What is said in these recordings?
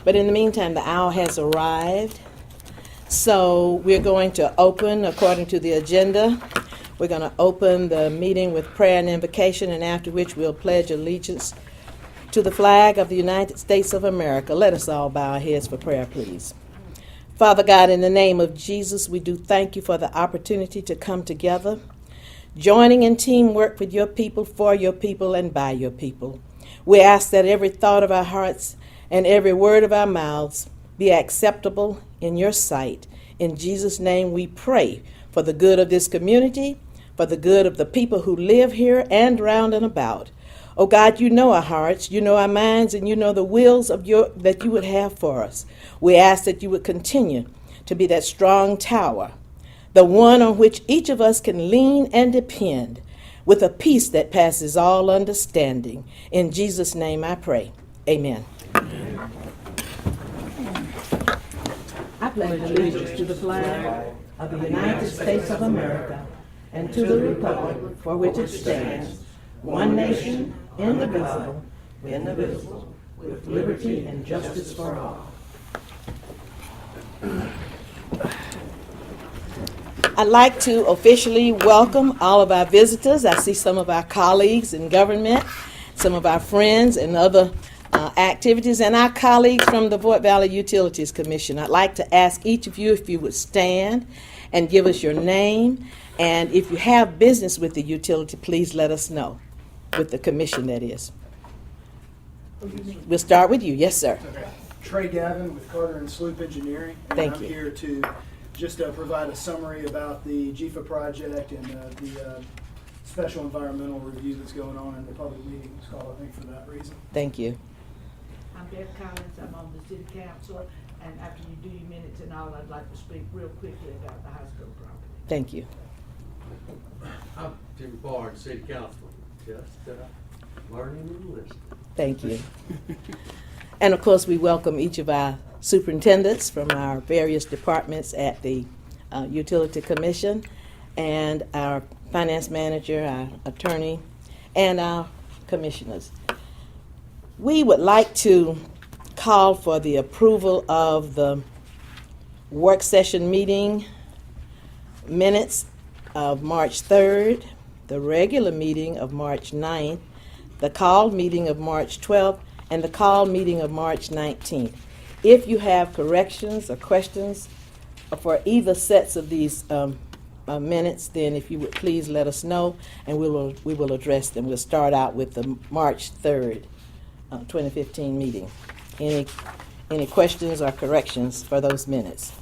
But in the meantime, the hour has arrived. So we're going to open, according to the agenda, we're going to open the meeting with prayer and invocation, and after which we'll pledge allegiance to the flag of the United States of America. Let us all bow our heads for prayer, please. Father God, in the name of Jesus, we do thank you for the opportunity to come together, joining in teamwork with your people, for your people, and by your people. We ask that every thought of our hearts and every word of our mouths be acceptable in your sight. In Jesus' name we pray for the good of this community, for the good of the people who live here and round and about. Oh God, you know our hearts, you know our minds, and you know the wills of that you would have for us. We ask that you would continue to be that strong tower, the one on which each of us can lean and depend, with a peace that passes all understanding. In Jesus' name I pray. Amen. I pledge allegiance to the flag of the United States of America and to the republic for which it stands, one nation, indivisible, with liberty and justice for all. I'd like to officially welcome all of our visitors. I see some of our colleagues in government, some of our friends in other activities, and our colleagues from the Fort Valley Utilities Commission. I'd like to ask each of you if you would stand and give us your name, and if you have business with the utility, please let us know. With the commission, that is. We'll start with you. Yes, sir. Okay. Trey Gavin with Carter and Sloop Engineering. And Thank I'm you. here to just provide a summary about the GFA project and the special environmental review that's going on in the public meetings call, I think, for that reason. Thank you. I'm Beth Collins. I'm on the city council, and after you do your minutes and all, I'd like to speak real quickly about the high school property. Thank you. I'm Jim Bard, City Council. Just learning and listening. Thank you. And of course, we welcome each of our superintendents from our various departments at the Utility Commission, and our finance manager, our attorney, and our commissioners. We would like to call for the approval of the work session meeting minutes of March 3rd, the regular meeting of March 9th, the called meeting of March 12th, and the called meeting of March 19th. If you have corrections or questions for either sets of these minutes, then if you would please let us know, and we will address them. We'll start out with the March 3rd, 2015 meeting. Any questions or corrections for those minutes?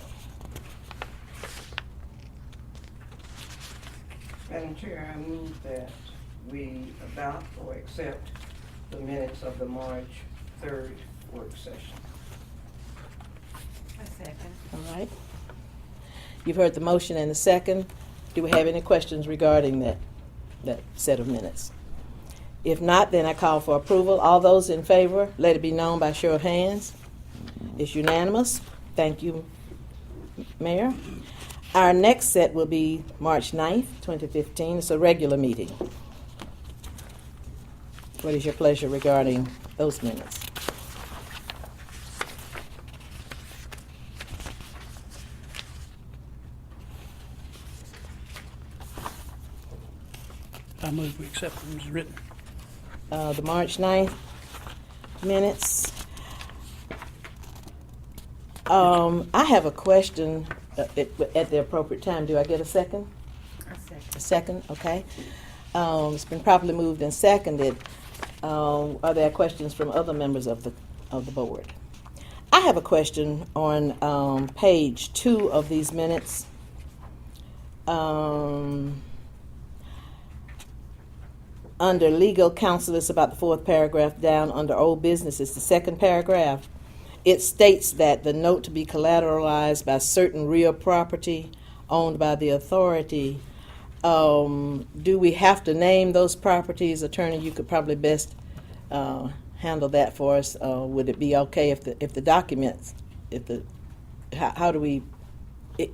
Madam Chair, I move that we adopt or accept the minutes of the March 3rd work session. A second. All right. You've heard the motion and the second. Do we have any questions regarding that set of minutes? If not, then I call for approval. All those in favor, let it be known by show of hands. It's unanimous. Thank you, Mayor. Our next set will be March 9th, 2015. It's a regular meeting. What is your pleasure regarding those minutes? I move we accept them as written. The March 9th minutes. I have a question at the appropriate time. Do I get a second? A second. A second, okay. It's been properly moved and seconded. Are there questions from other members of the board? I have a question on page 2 of these minutes. Under legal counsel, it's about the 4th paragraph down. Under old business, it's the 2nd paragraph. It states that the note to be collateralized by certain real property owned by the authority. Do we have to name those properties? Attorney, you could probably best handle that for us. Would it be okay if the documents, how do we,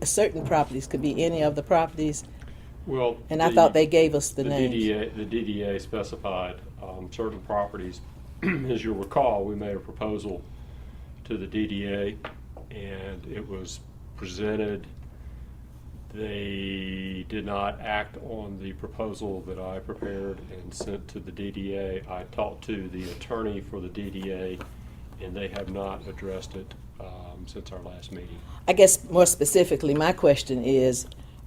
certain properties could be any of the properties? Well, and I thought they gave us the names. The DDA specified certain properties. As you'll recall, we made a proposal to the DDA, and it was presented. They did not act on the proposal that I prepared and sent to the DDA. I talked to the attorney for the DDA, and they have not addressed it since our last meeting. I guess more specifically, my question is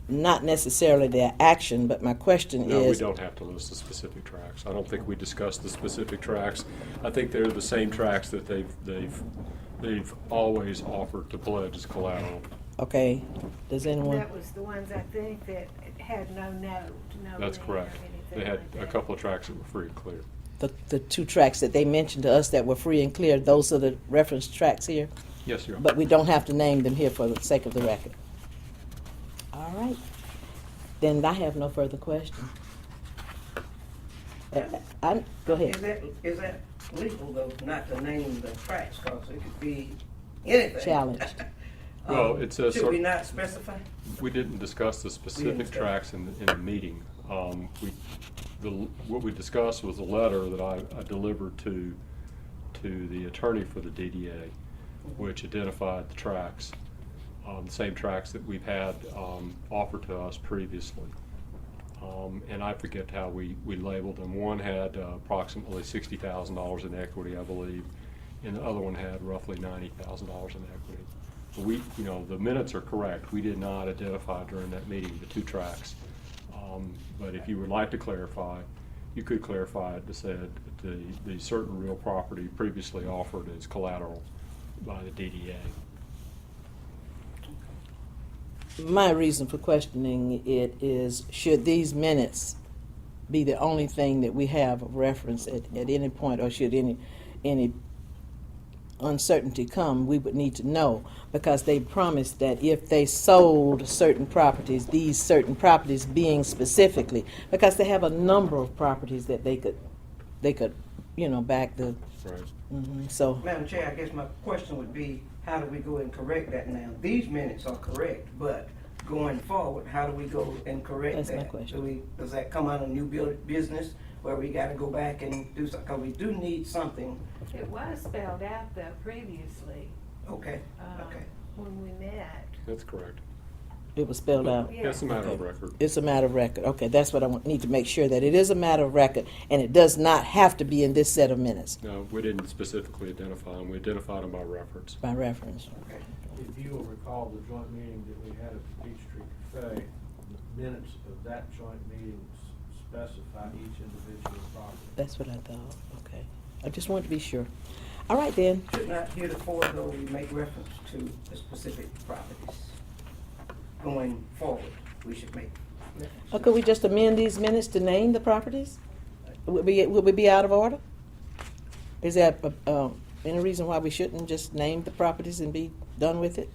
not necessarily their action, but my question No, we is. don't have to list the specific tracks. I don't think we discussed the specific tracks. I think they're the same tracks that they've always offered to pledge as collateral. Okay, does anyone? That was the ones, I think, that had no note, no That's lien or correct. They anything had like a that. couple of tracks that were free and clear. The two tracks that they mentioned to us that were free and clear, those are the reference tracks here? Yes, Your Honor. But we don't have to name them here for the sake of the record. All right. Then I have no further questions. Go ahead. Is that legal though, not to name the tracks, cause it could be anything? Challenged. Well, it says Should we cer- not specify? We didn't discuss the specific discuss. tracks in the meeting. What we discussed was a letter that I delivered to the attorney for the DDA, which identified the tracks, the same tracks that we've had offered to us previously. And I forget how we labeled them. One had approximately $60,000 in equity, I believe, and the other one had roughly $90,000 in equity. We, the minutes are correct. We did not identify during that meeting the two tracks. But if you would like to clarify, you could clarify it to say that the certain real property previously offered as collateral by the DDA. My reason for questioning it is, should these minutes be the only thing that we have of reference at any point, or should any uncertainty come, we would need to know, because they promised that if they sold certain properties, these certain properties being specifically, because they have a number of properties that they could back the, Right. so, Madam Chair, I guess my question would be, how do we go and correct that now? These minutes are correct, but going forward, how do we go and correct that? That's my question. Does that come out of new business where we gotta go back and do something? 'Cause we do need something. It was spelled out though previously, Okay, okay. when we met. That's correct. it was spelled out. Yeah. It's a matter of Okay. record. It's a matter of record. Okay, that's what I need to make sure, that it is a matter of record, and it does not have to be in this set of minutes No, we didn't specifically identify them. We identified them by reference. by reference. Okay. If you will recall the joint meeting that we had at the Peachtree Cafe, the minutes of that joint meeting specify each individual property. That's what I thought. Okay. I just wanted to be sure. All right, then. Should not heretofore, though, we make reference to the specific properties. Going forward, we should make reference. Or could we just amend these minutes to name the properties? Would we be out of order? Is there any reason why we shouldn't just name the properties and be done with it?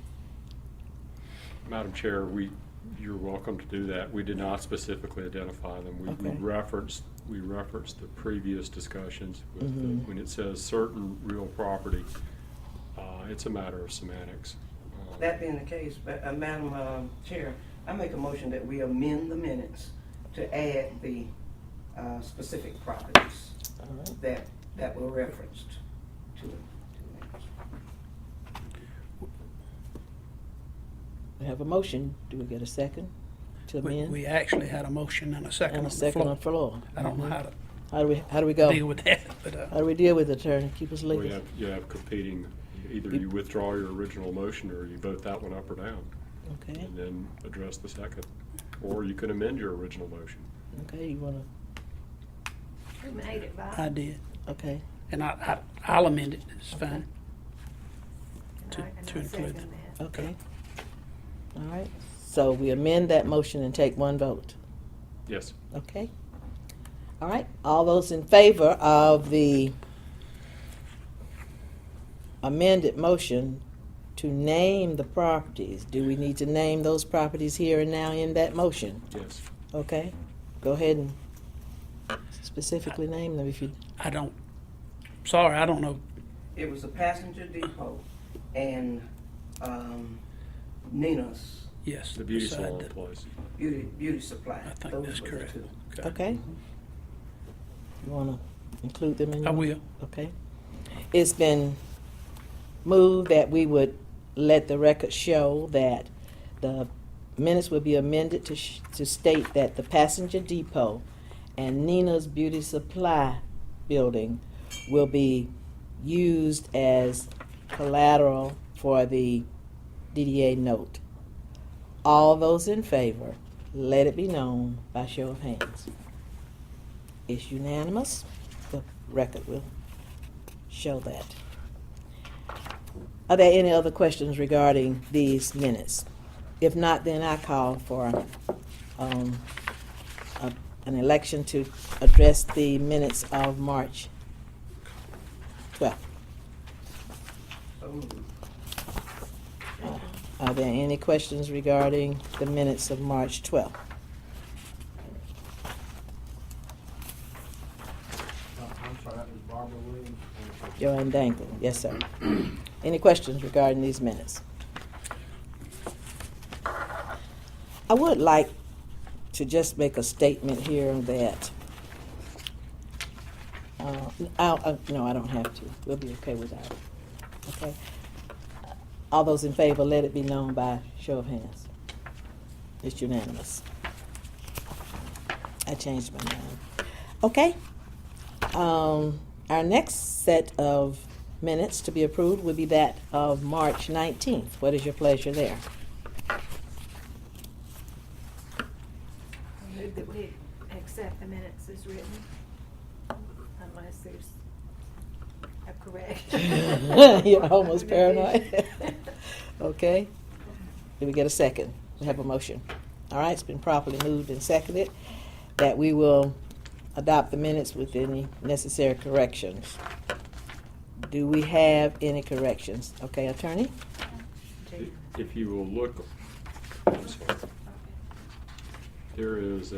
Madam Chair, you're welcome to do that. We did not specifically identify them. We Okay. referenced the previous discussions with Mhm. when it says certain real property, it's a matter of semantics. That being the case, Madam Chair, I make a motion that we amend the minutes to add the specific properties All right. that were referenced to the minutes. We have a motion. Do we get a second to amend? We actually had a motion and a second And on a the second on floor. the floor. I don't know how to How do we go? deal with that, but, How do we deal with it, attorney? Keep us Well, legal. you have competing, either you withdraw your original motion or you vote that one up or down, Okay. and then address the second. Or you can amend your original motion. Okay, you wanna, Who made it, Bob? I did. okay. And I'll amend it, it's fine. to And I include second that. that. Okay. All right. So we amend that motion and take one vote. Yes. Okay. All right. All those in favor of the amended motion to name the properties, do we need to name those properties here and now in that motion? Yes. Okay. Go ahead and specifically name them if you, I don't know. It was a passenger depot and Nina's Yes. The beauty beside salon the- place. beauty supply. I think Those that's were the correct. two. okay? You want to include them in your? I will. Okay. It's been move that we would let the record show that the minutes will be amended to state that the passenger depot and Nina's Beauty Supply building will be used as collateral for the DDA note. All those in favor, let it be known by show of hands. It's unanimous. The record will show that. Are there any other questions regarding these minutes? If not, then I call for an election to address the minutes of March 12th. So moved. Are there any questions regarding the minutes of March 12th? I'm sorry, that was Barbara Williams. Joanne Dangle, yes, sir. Any questions regarding these minutes? I would like to just make a statement here that, no, I don't have to. We'll be okay without it. Okay? All those in favor, let it be known by show of hands. It's unanimous. I changed my mind. Okay. Our next set of minutes to be approved would be that of March 19th. What is your pleasure there? I move that we accept the minutes as written, unless there's a correction. You're almost paranoid. Okay. Did we get a second? We have a motion. All right, it's been properly moved and seconded that we will adopt the minutes with any necessary corrections. Do we have any corrections? Okay, attorney? If you will look, I'm sorry. There is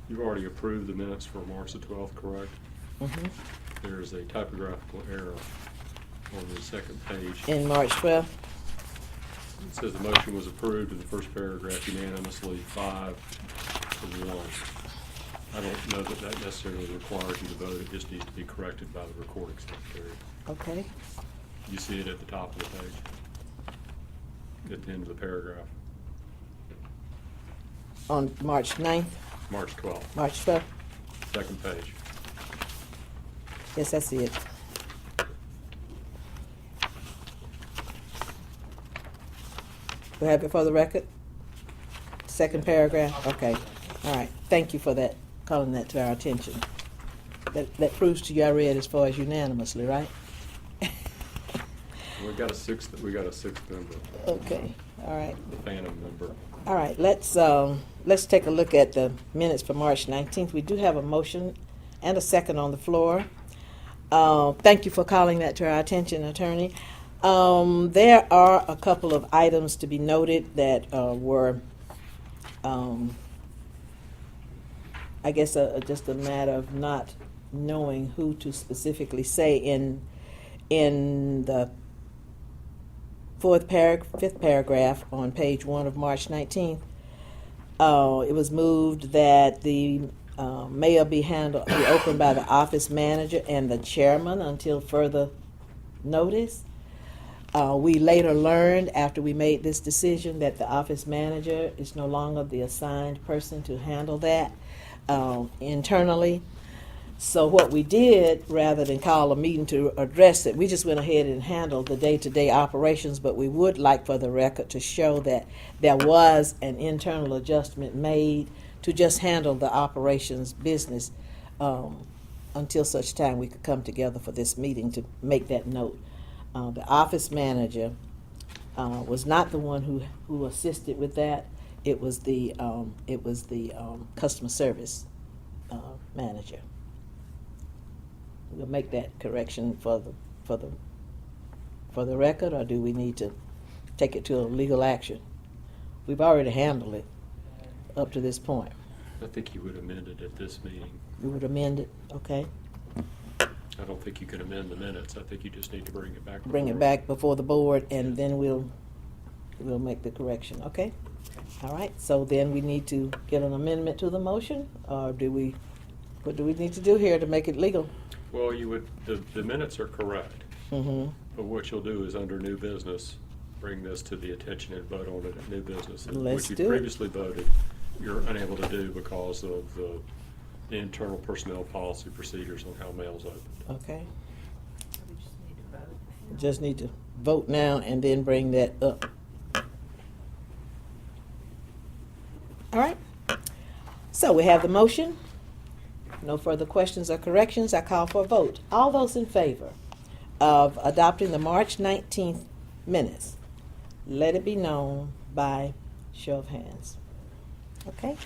you've already approved the minutes for March the 12th, correct? Mm-hmm. There is a typographical error on the second page. In March 12th? It says the motion was approved in the first paragraph unanimously, 5-1. I don't know that that necessarily requires you to vote. It just needs to be corrected by the recording secretary. Okay. You see it at the top of the page, at the end of the paragraph. On March 9th? March 12th, March 12th? second page. Yes, I see it. We have it for the record? Second paragraph? Okay. All right. Thank you for that, calling that to our attention. That proves to you I read as far as unanimously, right? We got a sixth member, Okay. All right. the phantom member. All right. Let's take a look at the minutes for March 19th. We do have a motion and a second on the floor. Thank you for calling that to our attention, attorney. There are a couple of items to be noted that were, I guess, just a matter of not knowing who to specifically say in the fifth paragraph on page 1 of March 19th. It was moved that the mail be opened by the office manager and the chairman until further notice. We later learned after we made this decision that the office manager is no longer the assigned person to handle that internally. So what we did, rather than call a meeting to address it, we just went ahead and handled the day-to-day operations, but we would like for the record to show that there was an internal adjustment made to just handle the operations business until such time we could come together for this meeting to make that note. The office manager was not the one who assisted with that. It was the customer service manager. We'll make that correction for the record, or do we need to take it to a legal action? We've already handled it up to this point. I think you would amend it at this meeting. We would amend it, okay? I don't think you can amend the minutes. I think you just need to bring it back. Bring it back before the board, and then we'll make the correction, okay? All right, so then we need to get an amendment to the motion, or what do we need to do here to make it legal? Well, the minutes are correct. Mm-hmm. But what you'll do is under new business, bring this to the attention and vote on it at new business. Let's What do you it. previously voted, you're unable to do because of the internal personnel policy procedures on how mail's opened. Okay. We just need to vote. Just need to vote now and then bring that up. All right. So we have the motion. No further questions or corrections. I call for a vote. All those in favor of adopting the March 19th minutes, let it be known by show of hands. Okay?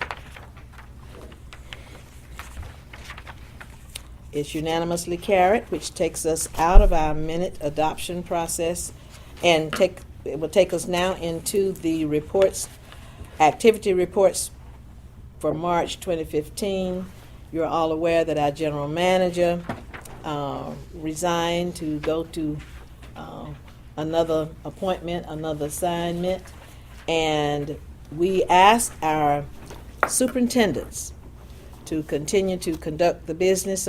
It's unanimously carried, which takes us out of our minute adoption process and it will take us now into the reports, activity reports for March 2015. You're all aware that our general manager resigned to go to another appointment, another assignment, and we asked our superintendents to continue to conduct the business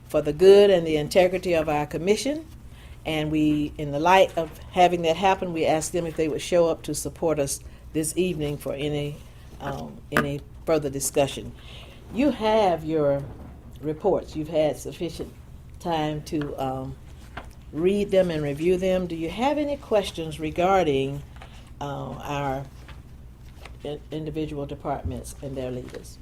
for the good and the integrity of our commission. And we, in the light of having that happen, we asked them if they would show up to support us this evening for any further discussion. You have your reports. You've had sufficient time to read them and review them. Do you have any questions regarding our individual departments and their leaders?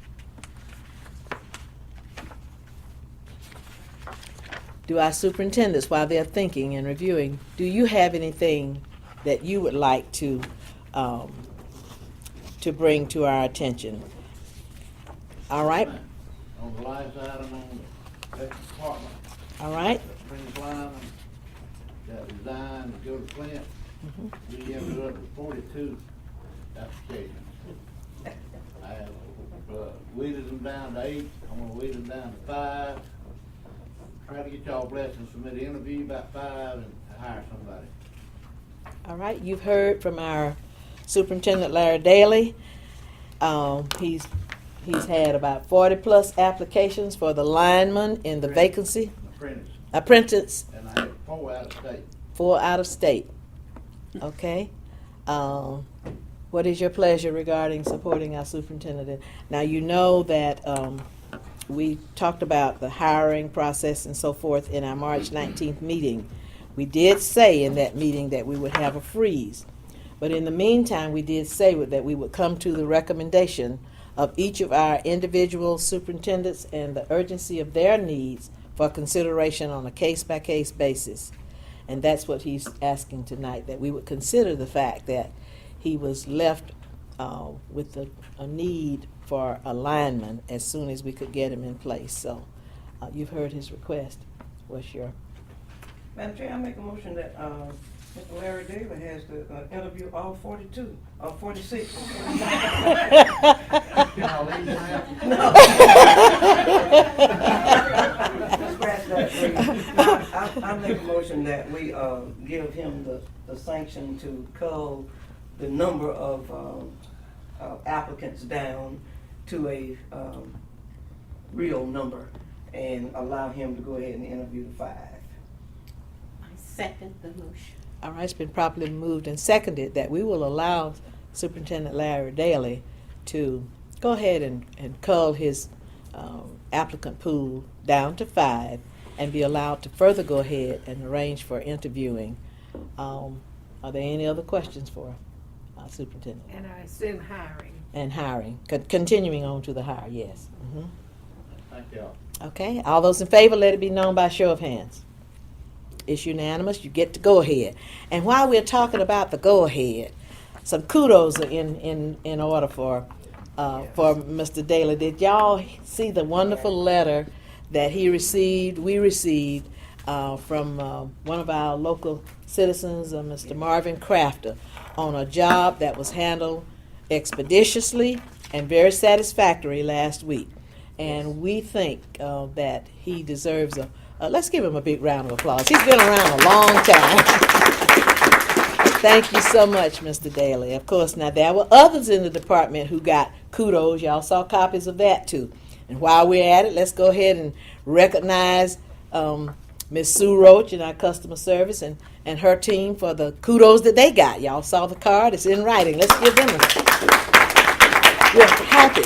Do our superintendents, while they're thinking and reviewing, do you have anything that you would like to bring to our attention? All right. On the last item on the second department, All right. Prince Lyman got resigned to go to Flint. We ended up with 42 applications. I have weeded them down to 8. I'm gonna weed them down to 5. Try to get y'all blessings for me to interview about 5 and hire somebody. All right. You've heard from our superintendent, Larry Daly. He's had about 40 plus applications for the lineman in the vacancy. Apprentice. And I had 4 out of state. 4 out of state. Okay. What is your pleasure regarding supporting our superintendent? Now, you know that we talked about the hiring process and so forth in our March 19th meeting. We did say in that meeting that we would have a freeze. But in the meantime, we did say that we would come to the recommendation of each of our individual superintendents and the urgency of their needs for consideration on a case-by-case basis. And that's what he's asking tonight, that we would consider the fact that he was left with a need for a lineman as soon as we could get him in place. So you've heard his request. What's your... Madam Chair, I make a motion that Mr. Larry Daly has to interview all 42, or 46. No. Scratch that, please. I make a motion that we give him the sanction to cull the number of applicants down to a real number and allow him to go ahead and interview the 5. I second the motion. All right, it's been properly moved and seconded that we will allow Superintendent Larry Daly to go ahead and cull his applicant pool down to 5 and be allowed to further go ahead and arrange for interviewing. Are there any other questions for Superintendent? And I assume hiring. And hiring, continuing on to the hire, yes. Thank y'all. Okay, all those in favor, let it be known by show of hands. It's unanimous. You get to go ahead. And while we're talking about the go ahead, some kudos are in order for Mr. Daly. Did y'all see the wonderful letter that we received from one of our local citizens, Mr. Marvin Crafter, on a job that was handled expeditiously and very satisfactory last week? And we think that he deserves let's give him a big round of applause. He's been around a long time. Thank you so much, Mr. Daly. Of course, now there were others in the department who got kudos. Y'all saw copies of that too. And while we're at it, let's go ahead and recognize Miss Sue Roach in our customer service and her team for the kudos that they got. Y'all saw the card. It's in writing. Let's give them a... We're happy.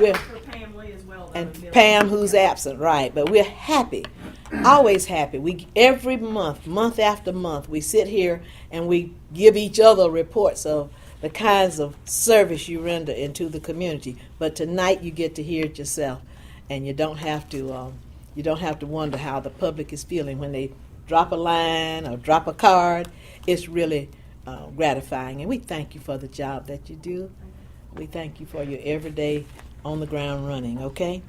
We're, For Pam Lee as well. though, and in Pam, who's absent, right. But we're happy. Always happy. Every month after month, we sit here and we give each other reports of the kinds of service you render into the community. But tonight you get to hear it yourself, and you don't have to wonder how the public is feeling when they drop a line or drop a card. It's really gratifying, and we thank you for the job that you do. We thank you for your everyday on the ground running. Okay.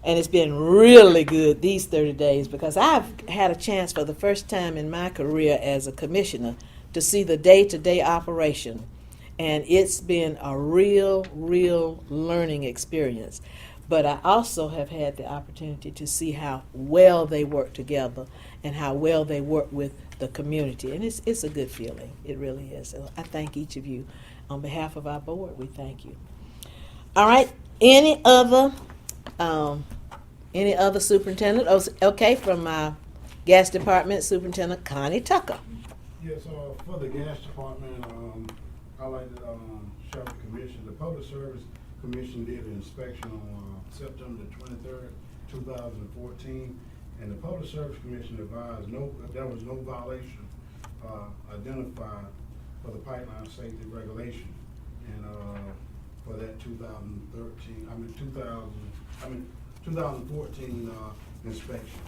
And it's been really good these 30 days because I've had a chance for the first time in my career as a commissioner to see the day-to-day operation. And it's been a real learning experience. But I also have had the opportunity to see how well they work together and how well they work with the community. And it's a good feeling. It really is. So I thank each of you. On behalf of our board, we thank you. All right. Any other superintendent? Okay, from my gas department, Superintendent Connie Tucker. Yes, for the gas department, I like to share with the commission. The Public Service Commission did an inspection on September the 23rd, 2014, and the Public Service Commission advised there was no violation identified for the pipeline safety regulation, and for that 2014 inspection,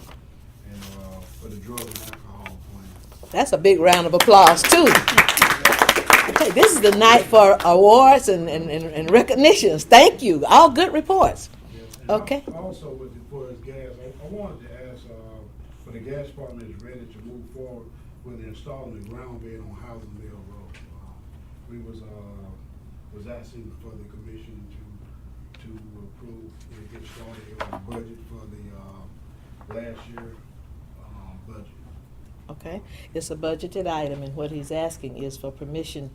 and for the drug and alcohol plan. That's a big round of applause too. Okay, this is the night for awards and recognitions. Thank you. All good reports. Yes, and Okay. Also, for his gas, I wanted to ask for the gas department is ready to move forward with installing the ground bed on Housing Mill Road. We was asking for the commission to approve and get started. It was budget for the last year budget. Okay, it's a budgeted item, and what he's asking is for permission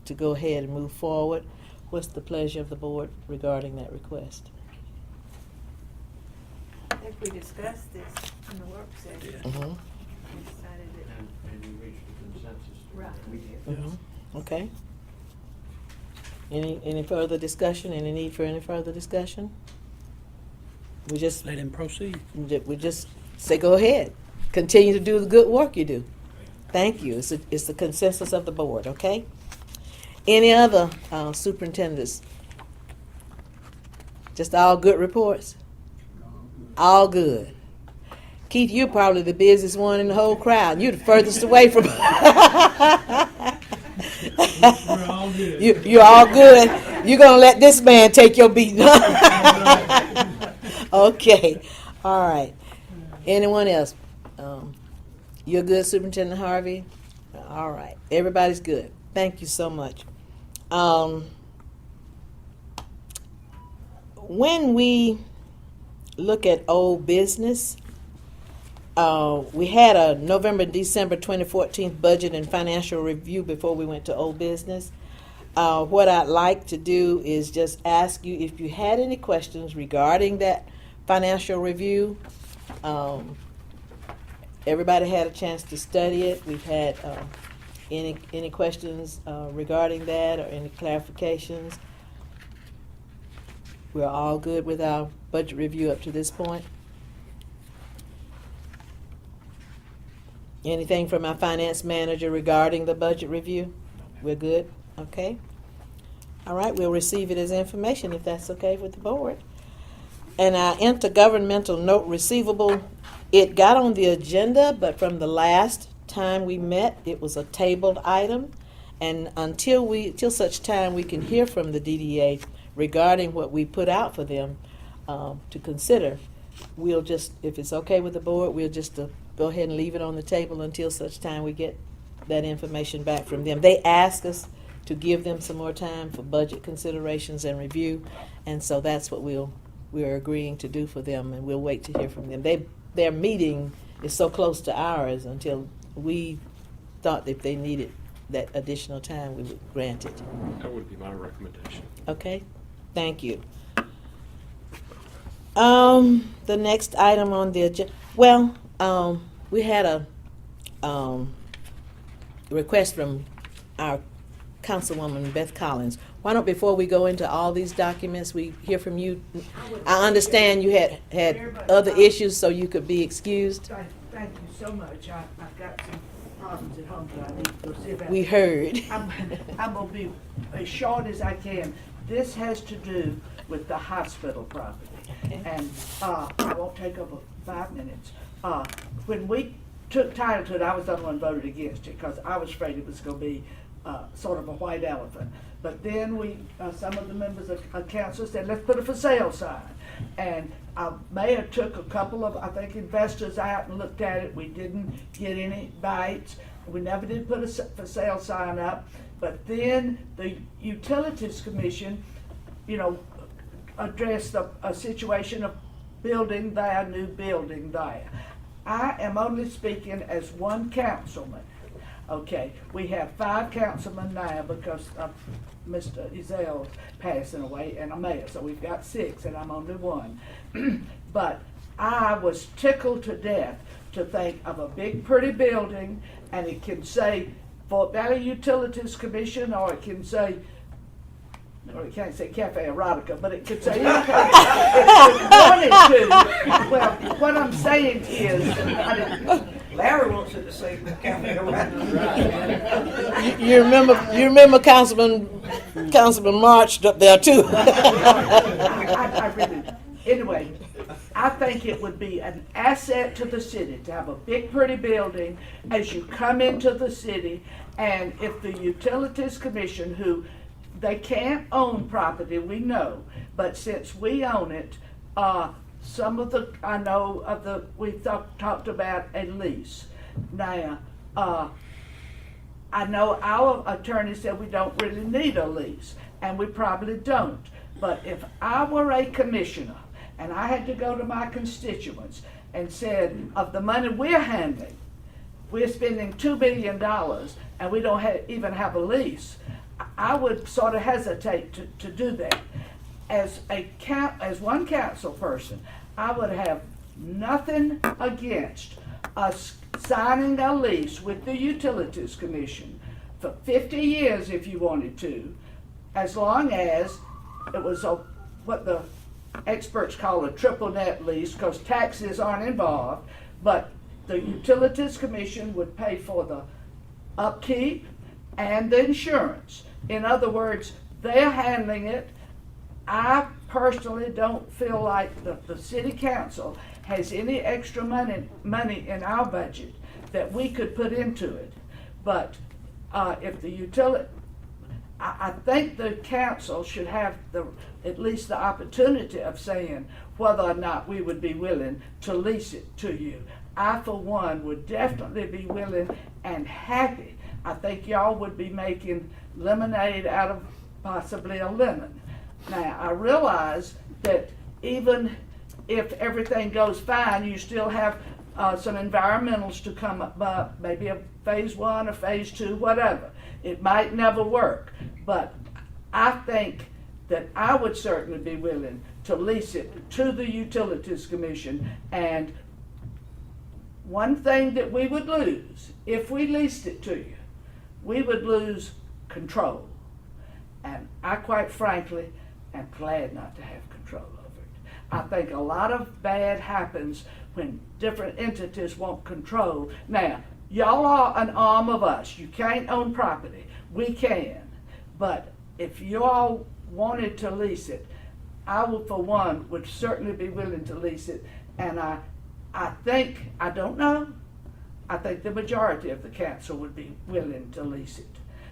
to go ahead and move forward. What's the pleasure of the board regarding that request? I think we discussed this in the work session. Mm-hmm. We decided that, And you reached a consensus. to right, that. we did. Mm-hmm. Okay. Any further discussion? Any need for any further discussion? We just Let him proceed. say go ahead. Continue to do the good work you do. Thank you. It's the consensus of the board. Okay. Any other superintendents? Just all good reports. All good. Keith, you're probably the busiest one in the whole crowd. You're the furthest away from. We're all good. You're all good. You're gonna let this man take your beat. Okay. All right. Anyone else? You're good, Superintendent Harvey? All right. Everybody's good. Thank you so much. When we look at old business, we had a November, December 2014 budget and financial review before we went to old business. What I'd like to do is just ask you if you had any questions regarding that financial review. Everybody had a chance to study it. We've had any questions regarding that or any clarifications? We're all good with our budget review up to this point? Anything from our finance manager regarding the budget review? We're good? Okay. All right, we'll receive it as information if that's okay with the board. And our intergovernmental note receivable, it got on the agenda, but from the last time we met, it was a tabled item. And until such time we can hear from the DDA regarding what we put out for them to consider, we'll just, if it's okay with the board, we'll just go ahead and leave it on the table until such time we get that information back from them. They asked us to give them some more time for budget considerations and review, and so that's what we're agreeing to do for them, and we'll wait to hear from them. Their meeting is so close to ours until we thought if they needed that additional time, we would grant it. That would be my recommendation. Okay? Thank you. The next item on the agenda, well, we had a, request from our Councilwoman Beth Collins. Why don't, before we go into all these documents, we hear from you? I understand you had other issues, so you could be excused. Thank you so much. I've got some problems at home that I need to go see about. We heard. I'm gonna be as short as I can. This has to do with the hospital property. And, I won't take over 5 minutes. When we took title to it, I was the only one who voted against it, because I was afraid it was gonna be, sort of a white elephant. But then some of the members of council said, let's put a for sale sign. And Mayor took a couple of, I think, investors out and looked at it. We didn't get any bites. We never did put a for sale sign up. But then the Utilities Commission, addressed a situation of building there, new building there. I am only speaking as one councilman. Okay, we have 5 councilmen now because of Mr. Ezell's passing away and a mayor, so we've got 6 and I'm only one. But I was tickled to death to think of a big pretty building, and it can say Fort Valley Utilities Commission, or it can say, or it can't say Cafe Erotica, but it could say anything if it wanted to. Well, what I'm saying is, Larry wants it to say Cafe Erotica. You remember Councilman marched up there too. I really, anyway, I think it would be an asset to the city to have a big pretty building as you come into the city, and if the Utilities Commission, who they can't own property, we know, but since we own it, some of the, I know of the, we've talked about a lease. Now, I know our attorney said we don't really need a lease, and we probably don't. But if I were a commissioner and I had to go to my constituents and said, of the money we're handling, we're spending $2 billion and we don't even have a lease, I would sort of hesitate to do that. As one council person, I would have nothing against us signing a lease with the Utilities Commission for 50 years if you wanted to, as long as it was what the experts call a triple net lease, because taxes aren't involved, but the Utilities Commission would pay for the upkeep and the insurance. In other words, they're handling it. I personally don't feel like the city council has any extra money in our budget that we could put into it. But if the utility, I think the council should have at least the opportunity of saying whether or not we would be willing to lease it to you. I, for one, would definitely be willing and happy. I think y'all would be making lemonade out of possibly a lemon. Now, I realize that even if everything goes fine, you still have some environmentals to come up, maybe a phase 1 or phase 2, whatever. It might never work, but I think that I would certainly be willing to lease it to the Utilities Commission. And one thing that we would lose, if we leased it to you, we would lose control. And I, quite frankly, am glad not to have control over it. I think a lot of bad happens when different entities want control. Now, y'all are an arm of us. You can't own property. We can. But if you all wanted to lease it, I would, for one, would certainly be willing to lease it. And I think, I don't know, I think the majority of the council would be willing to lease it.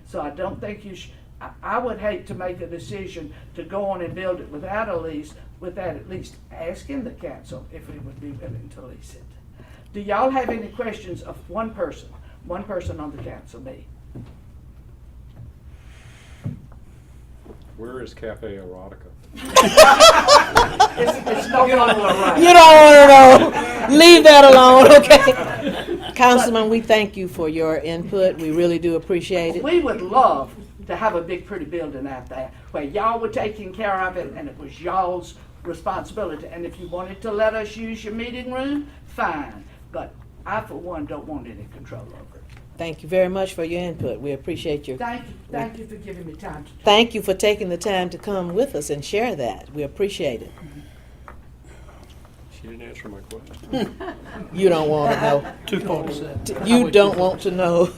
So I don't think you should, I would hate to make a decision to go on and build it without a lease, without at least asking the council if we would be willing to lease it. Do y'all have any questions of one person on the council, me? Where is Cafe Erotica? It's no longer right. You don't want to know. Leave that alone, okay? Councilman, we thank you for your input. We really do appreciate it. We would love to have a big pretty building out there where y'all were taking care of it and it was y'all's responsibility. And if you wanted to let us use your meeting room, fine. But I, for one, don't want any control over it. Thank you very much for your input. We appreciate your. Thank you for giving me time to talk. Thank you for taking the time to come with us and share that. We appreciate it. She didn't answer my question. You don't want to know. 247. You don't want to know.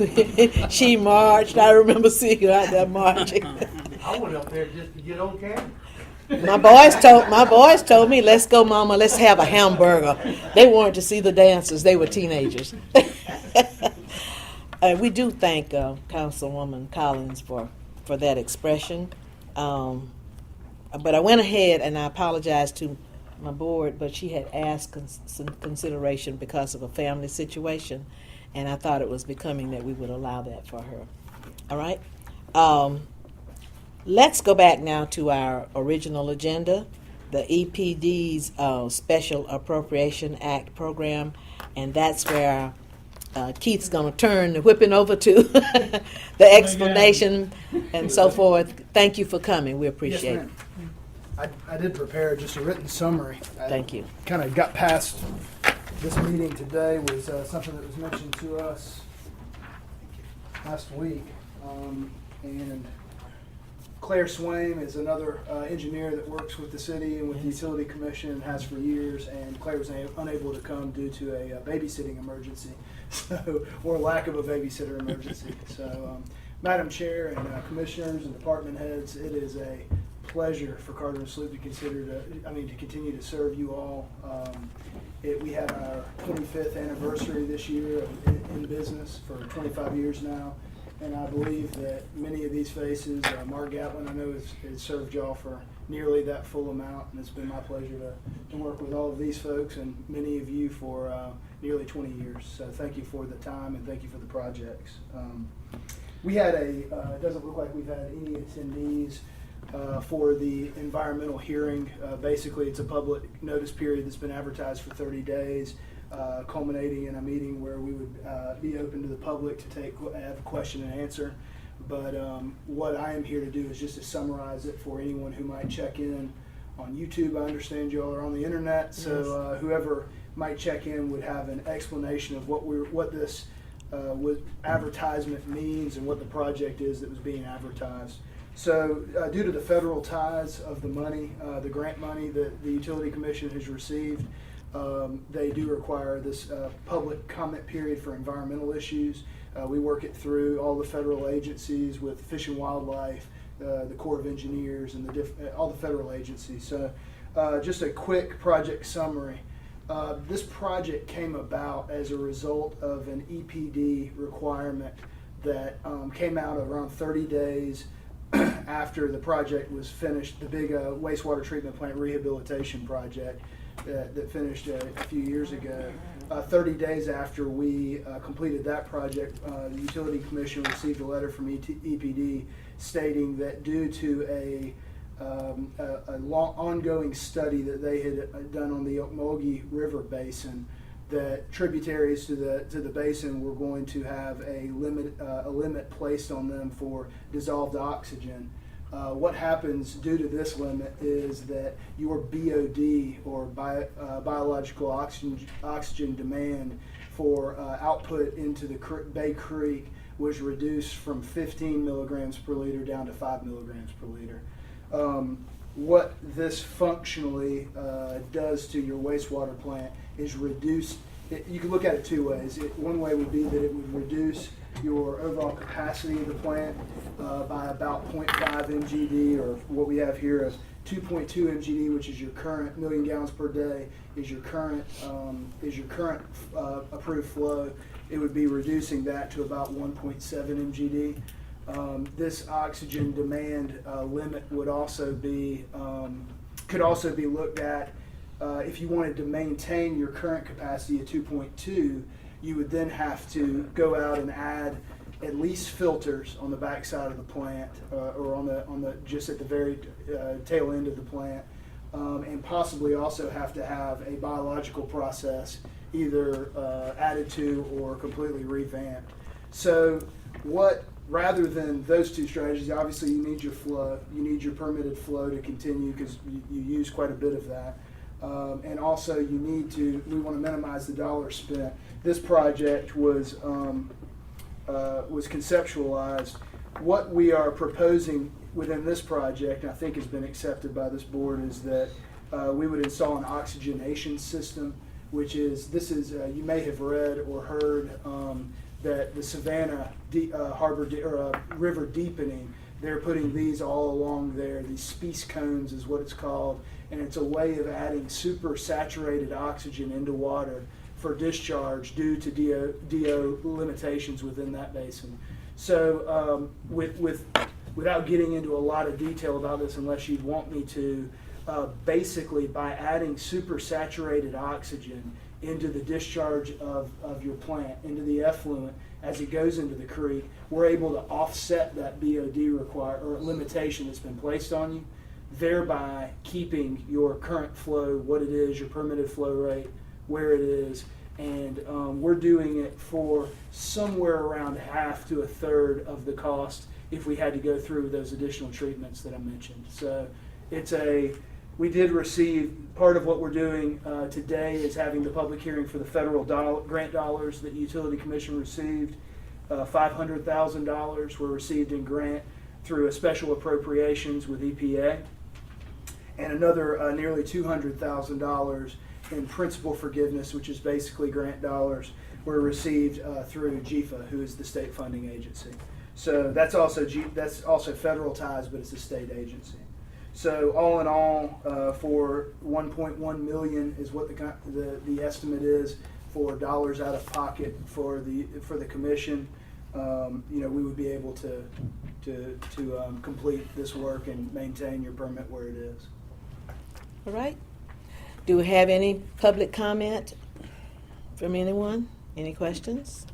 She marched. I remember seeing her out there marching. I went up there just to get on camera. My boys told me, "Let's go, Mama. Let's have a hamburger." They wanted to see the dancers. They were teenagers. We do thank Councilwoman Collins for that expression. But I went ahead and I apologized to my board, but she had asked some consideration because of a family situation, and I thought it was becoming that we would allow that for her. All right? Let's go back now to our original agenda, the EPD's Special Appropriation Act program, and that's where Keith's going to turn the whipping over to the explanation and so forth. Thank you for coming. We appreciate it. I did prepare just a written summary. Thank you. Kind of got past this meeting today was something that was mentioned to us last week. And Claire Swain is another engineer that works with the city and with the Utility Commission and has for years. And Claire was unable to come due to a babysitting emergency, or lack of a babysitter emergency. So, Madam Chair and commissioners and department heads, it is a pleasure for Carter and Sloop to continue to serve you all. We had our 25th anniversary this year in business for 25 years now. And I believe that many of these faces, Mark Gatlin, I know has served y'all for nearly that full amount, and it's been my pleasure to work with all of these folks and many of you for nearly 20 years. So thank you for the time and thank you for the projects. We had it doesn't look like we've had any attendees for the environmental hearing. Basically, it's a public notice period that's been advertised for 30 days. Culminating in a meeting where we would be open to the public to have a question and answer. But what I am here to do is just to summarize it for anyone who might check in on YouTube. I understand you all are on the internet, so whoever might check in would have an explanation of what this advertisement means and what the project is that was being advertised. So due to the federal ties of the money, the grant money that the Utility Commission has received, they do require this public comment period for environmental issues. We work it through all the federal agencies with Fish and Wildlife, the Corps of Engineers, and all the federal agencies. So just a quick project summary. This project came about as a result of an EPD requirement that came out around 30 days after the project was finished, the big wastewater treatment plant rehabilitation project that finished a few years ago. 30 days after we completed that project, the Utility Commission received a letter from EPD stating that due to a ongoing study that they had done on the Okmulgee River Basin, that tributaries to the basin were going to have a limit placed on them for dissolved oxygen. What happens due to this limit is that your BOD, or biological oxygen demand for output into the Bay Creek, was reduced from 15 milligrams per liter down to 5 milligrams per liter. What this functionally does to your wastewater plant is reduce. You can look at it two ways. One way would be that it would reduce your overall capacity of the plant by about 0.5 MGD, or what we have here is 2.2 MGD, which is your current million gallons per day, is your current approved flow. It would be reducing that to about 1.7 MGD. This oxygen demand limit would also be could also be looked at if you wanted to maintain your current capacity of 2.2. You would then have to go out and add at least filters on the backside of the plant, or on the just at the very tail end of the plant, and possibly also have to have a biological process either added to or completely revamped. So what rather than those two strategies, obviously you need your flow, you need your permitted flow to continue because you use quite a bit of that. And also we want to minimize the dollars spent. This project was conceptualized. What we are proposing within this project, I think has been accepted by this board, is that we would install an oxygenation system, which is, you may have read or heard that the Savannah river deepening, they're putting these all along there, these species cones is what it's called, and it's a way of adding super saturated oxygen into water for discharge due to DO limitations within that basin. So without getting into a lot of detail about this unless you'd want me to, basically by adding super saturated oxygen into the discharge of your plant, into the effluent as it goes into the creek, we're able to offset that BOD limitation that's been placed on you, thereby keeping your current flow, what it is, your permitted flow rate, where it is, and we're doing it for somewhere around half to a third of the cost if we had to go through those additional treatments that I mentioned. So we did receive, part of what we're doing today is having the public hearing for the federal grant dollars that the Utility Commission received. $500,000 were received in grant through a special appropriations with EPA, and another nearly $200,000 in principal forgiveness, which is basically grant dollars, were received through GFA, who is the state funding agency. So that's also federal ties, but it's a state agency. So all in all, for $1.1 million is what the estimate is for dollars out of pocket for the commission. We would be able to complete this work and maintain your permit where it is. All right. Do we have any public comment from anyone? Any questions?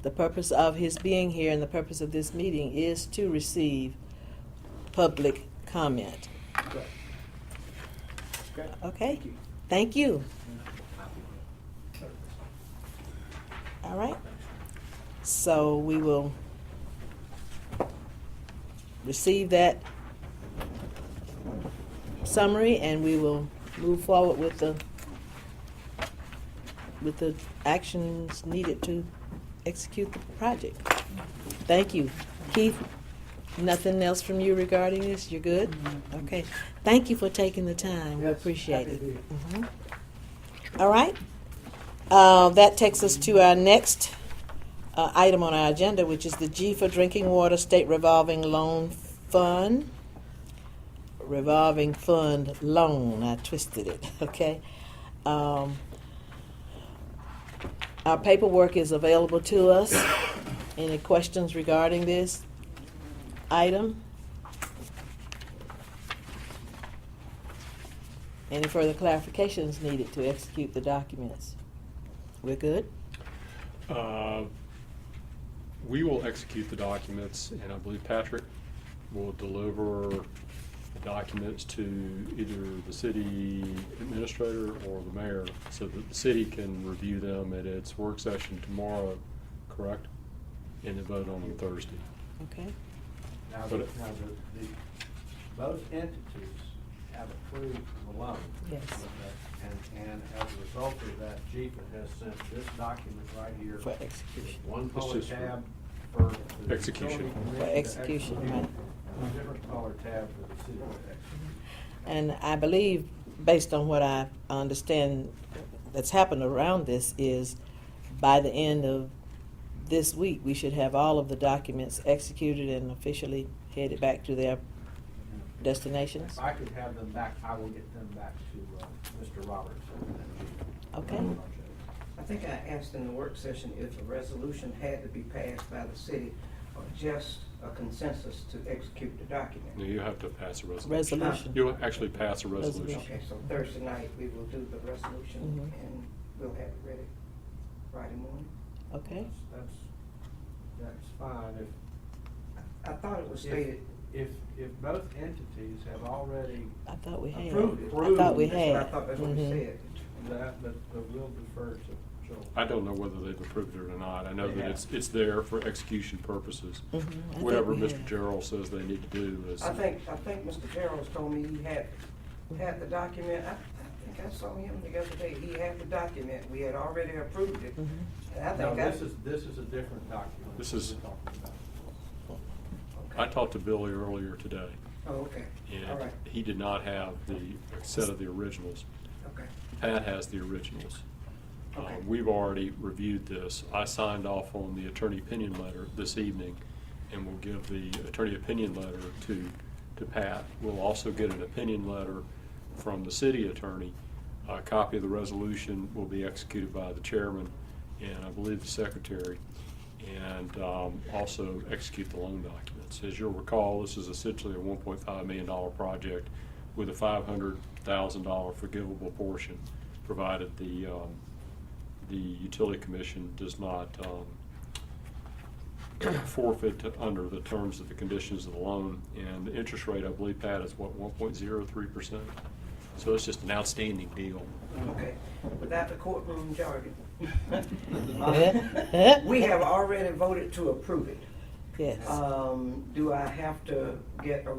The purpose of his being here and the purpose of this meeting is to receive public comment. Okay. Thank you. All right. So we will receive that summary and we will move forward with the actions needed to execute the project. Thank you. Keith, nothing else from you regarding this? You're good? Okay. Thank you for taking the time. We appreciate it. All right. That takes us to our next item on our agenda, which is the GFA Drinking Water State Revolving Loan Fund. Revolving Fund Loan. I twisted it. Okay. Our paperwork is available to us. Any questions regarding this item? Any further clarifications needed to execute the documents? We're good? We will execute the documents, and I believe Patrick will deliver the documents to either the city administrator or the mayor so that the city can review them at its work session tomorrow, correct? And then vote on them Thursday. Okay. Now, both entities have approved the loan. Yes. And as a result of that, GFA has sent this document right here. For execution. One It's color just for tab for the execution. utility commission For to execution, execute, right. and a different color tab for the city to execute. And I believe, based on what I understand that's happened around this, is by the end of this week, we should have all of the documents executed and officially headed back to their destinations. If I could have them back, I will get them back to Mr. Roberts. Okay. I think I asked in the work session if a resolution had to be passed by the city or just a consensus to execute the document. No, you have to pass a resolution. Resolution. You'll actually pass a resolution. Okay, so Thursday night we will do the resolution Mhm. and we'll have it ready Friday morning. Okay. That's fine. I thought it was stated. If both entities have already I thought we had. Approved it. I thought we That's what had. I thought that's what we Mhm. said. that, but we'll defer to Joel? I don't know whether they've approved it or not. I know They that have. it's there for execution purposes. I think Whatever we Mr. have. Gerald says they need to do is. I think Mr. Gerald's told me he had the document. I think I saw him the other day. He had the document. We had already approved it. And I No, think this is a different document. This is- We're talking about. I talked to Billy earlier today, Oh, okay. All and right. he did not have the set of the originals. Okay. Pat has the originals. Okay. We've already reviewed this. I signed off on the attorney opinion letter this evening, and we'll give the attorney opinion letter to Pat. We'll also get an opinion letter from the city attorney. A copy of the resolution will be executed by the chairman and I believe the secretary, and also execute the loan documents. As you'll recall, this is essentially a $1.5 million project with a $500,000 forgivable portion, provided the utility commission does not forfeit under the terms of the conditions of the loan. And the interest rate, I believe, Pat, is what, 1.03%? So it's just an outstanding deal. Okay, without the courtroom jargon. We have already voted to approve it. Yes. Do I have to get the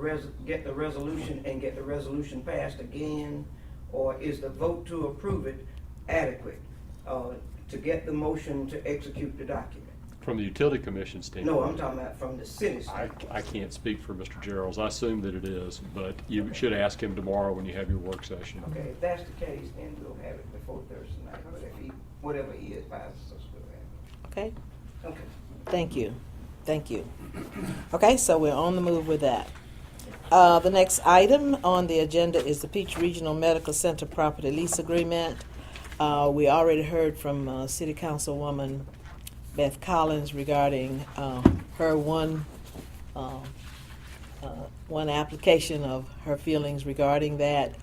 resolution and get the resolution passed again? Or is the vote to approve it adequate, to get the motion to execute the document? From the utility commission standpoint. No, I'm talking about from the city standpoint. I can't speak for Mr. Gerald. I assume that it is, but you should ask him tomorrow when you have your work session. Okay, if that's the case, then we'll have it before Thursday night, but if whatever he advises us, we'll have Okay, it. Okay. thank you. Thank you. Okay, so we're on the move with that. The next item on the agenda is the Peach Regional Medical Center property lease agreement. We already heard from City Councilwoman Beth Collins regarding her one application of her feelings regarding that.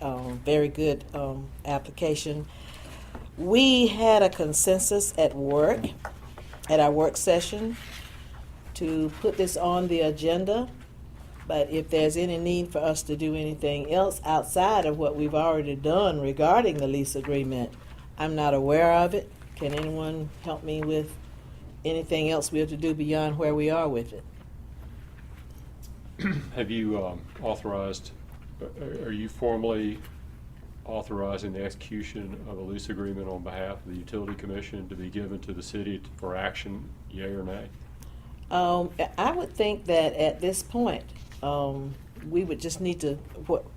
Very good application. We had a consensus at work, at our work session, to put this on the agenda. But if there's any need for us to do anything else outside of what we've already done regarding the lease agreement, I'm not aware of it. Can anyone help me with anything else we have to do beyond where we are with it? Have you authorized, are you formally authorizing the execution of a lease agreement on behalf of the utility commission to be given to the city for action, yea or nay? I would think that at this point, we would just need to, what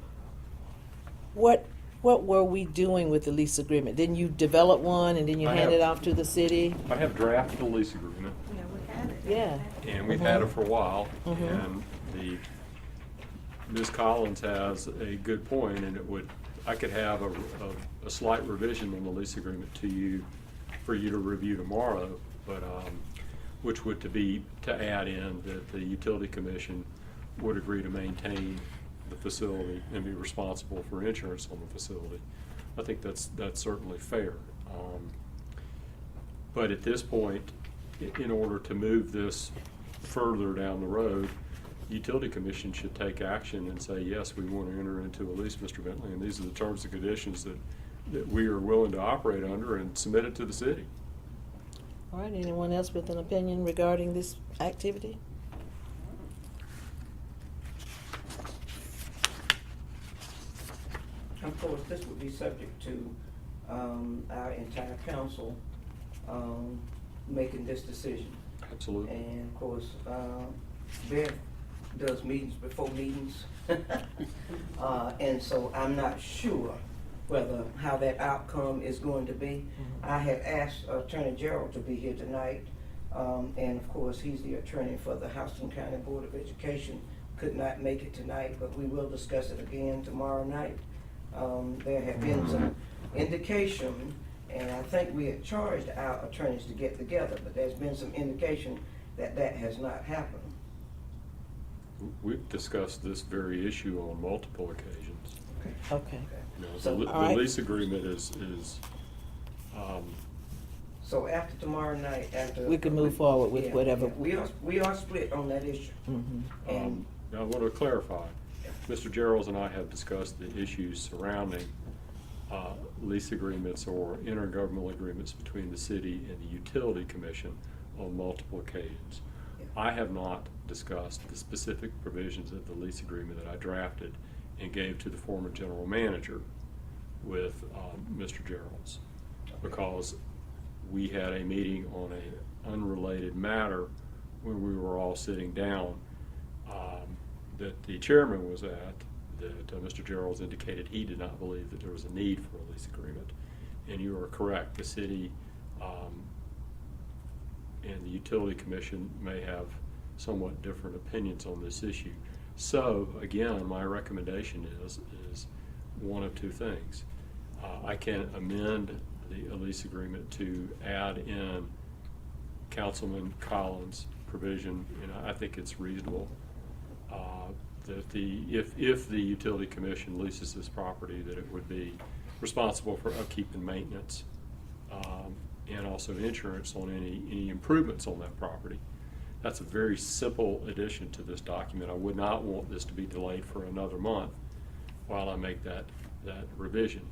were we doing with the lease agreement? Didn't you develop one and then you I hand have. it off to the city? I have drafted the lease agreement, Yeah, we had it. Yeah. and we've had it for a while, Mhm. and Ms. Collins has a good point, and I could have a slight revision on the lease agreement to you, for you to review tomorrow, but, which would to add in that the utility commission would agree to maintain the facility and be responsible for insurance on the facility. I think that's certainly fair. But at this point, in order to move this further down the road, the utility commission should take action and say, yes, we want to enter into a lease, Mr. Bentley, and these are the terms and conditions that we are willing to operate under, and submit it to the city. All right, anyone else with an opinion regarding this activity? Of course, this would be subject to our entire council making this decision. Absolutely. And of course, Bev does meetings before meetings. And so I'm not sure how that outcome is going to be. I had asked Attorney Gerald to be here tonight. And of course, he's the attorney for the Houston County Board of Education. Could not make it tonight, but we will discuss it again tomorrow night. There have been some indication, and I think we had charged our attorneys to get together, but there's been some indication that that has not happened. We've discussed this very issue on multiple occasions. Okay. You know, So- the All right. lease agreement is So after tomorrow night, We can move forward with Yeah, whatever. yeah. We are split on that issue. Mhm. And I want to clarify, Mr. Gerald and I have discussed the issues surrounding lease agreements or intergovernmental agreements between the city and the utility commission on multiple occasions. I have not discussed the specific provisions of the lease agreement that I drafted and gave to the former general manager with Mr. Gerald's, because we had a meeting on an unrelated matter when we were all sitting down that the chairman was at, that Mr. Gerald's indicated he did not believe that there was a need for a lease agreement. And you are correct, the city and the utility commission may have somewhat different opinions on this issue. So again, my recommendation is one of two things. I can amend the lease agreement to add in Councilman Collins' provision, and I think it's reasonable that if the utility commission leases this property, that it would be responsible for upkeep and maintenance, and also insurance on any improvements on that property. That's a very simple addition to this document. I would not want this to be delayed for another month while I make that revision.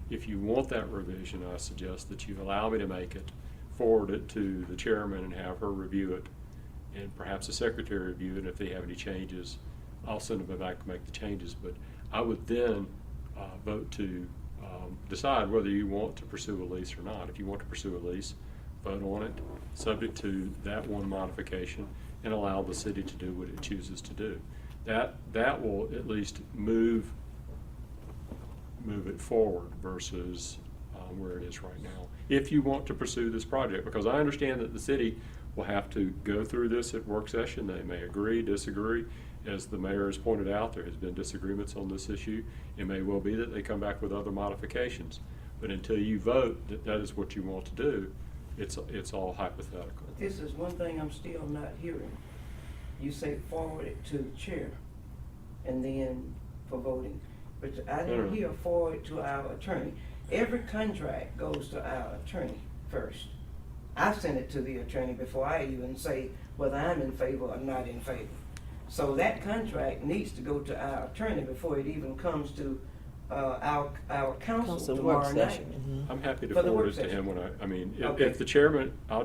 If you want that revision, I suggest that you allow me to make it, forward it to the chairman and have her review it, and perhaps the secretary review it. If they have any changes, I'll send them back to make the changes. But I would then vote to decide whether you want to pursue a lease or not. If you want to pursue a lease, vote on it, subject to that one modification, and allow the city to do what it chooses to do. That will at least move it forward versus where it is right now. If you want to pursue this project, because I understand that the city will have to go through this at work session. They may agree, disagree. As the mayor has pointed out, there has been disagreements on this issue. It may well be that they come back with other modifications. But until you vote that is what you want to do, it's all hypothetical. This is one thing I'm still not hearing. You say forward it to the chair and then for voting. But I didn't hear forward to our attorney. Every contract goes to our attorney first. I send it to the attorney before I even say whether I'm in favor or not in favor. So that contract needs to go to our attorney before it even comes to our council tomorrow night. I'm happy to For the forward work it to him when I mean, Okay. if the chairman, I'll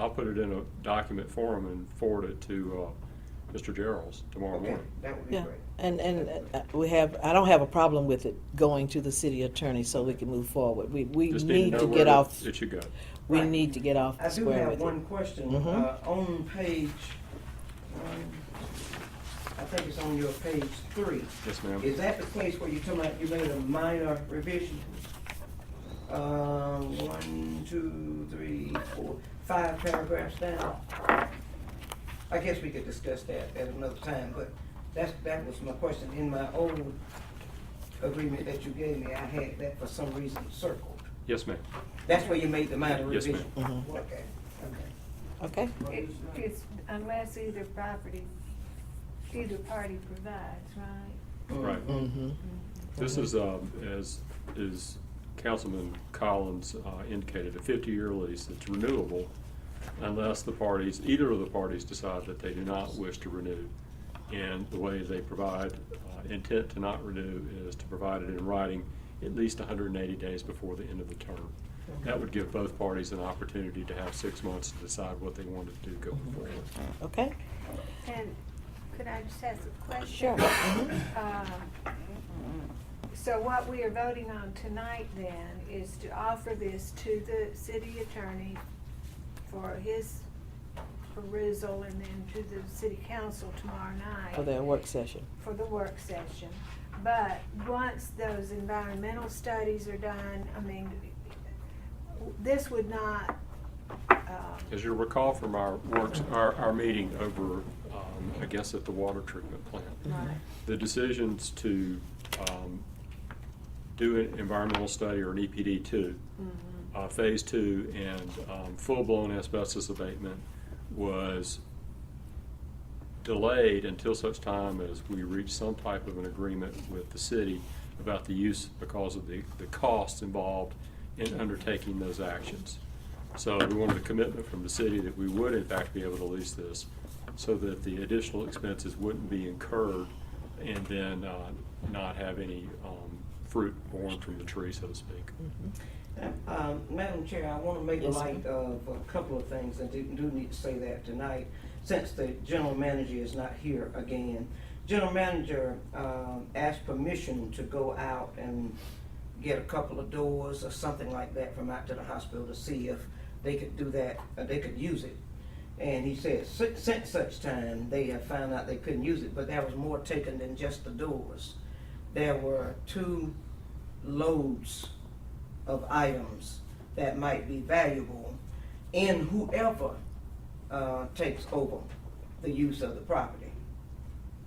put it in a document for him and forward it to Mr. Gerald's tomorrow Okay, morning. that would be Yeah, great. and I don't have a problem with it going to the city attorney so we can move forward. We Just need know to where get off, it should go. we Right. need to get off I the do square have with one it. question. Mhm. On page, I think it's on your page 3. Yes, ma'am. Is that the place where you talking about you made a minor revision? 1, 2, 3, 4, 5 paragraphs down. I guess we could discuss that at another time, but that was my question. In my old agreement that you gave me, I had that for some reason circled. Yes, ma'am. That's where you made the minor Yes, revision? ma'am. Okay, Okay? It's unless either party provides, right? Right. Mm-hmm. This is, as Councilman Collins indicated, a 50-year lease that's renewable unless either of the parties decide that they do not wish to renew. And the way they provide intent to not renew is to provide it in writing at least 180 days before the end of the term. That would give both parties an opportunity to have 6 months to decide what they wanted to do going forward. Okay? And could I just ask a question? Sure. Mhm. So what we are voting on tonight then is to offer this to the city attorney for his perusal and then to the city council tomorrow night. For their work session. For the work session. But once those environmental studies are done, I mean, this would not, As you'll recall from our meeting over, I guess at the water treatment plant, right. the decisions to do an environmental study or an EPD 2, phase 2, and full-blown asbestos abatement was delayed until such time as we reached some type of an agreement with the city about the use because of the costs involved in undertaking those actions. So we wanted a commitment from the city that we would in fact be able to lease this so that the additional expenses wouldn't be incurred and then not have any fruit born from the tree, so to speak. Madam Chair, I want to make Yes, light of a couple of things, and do need to say that tonight, since the general manager is not here again. General manager asked permission to go out and get a couple of doors or something like that from out to the hospital to see if they could do that, they could use it. And he said, since such time, they have found out they couldn't use it, but there was more taken than just the doors. There were 2 loads of items that might be valuable in whoever takes over the use of the property.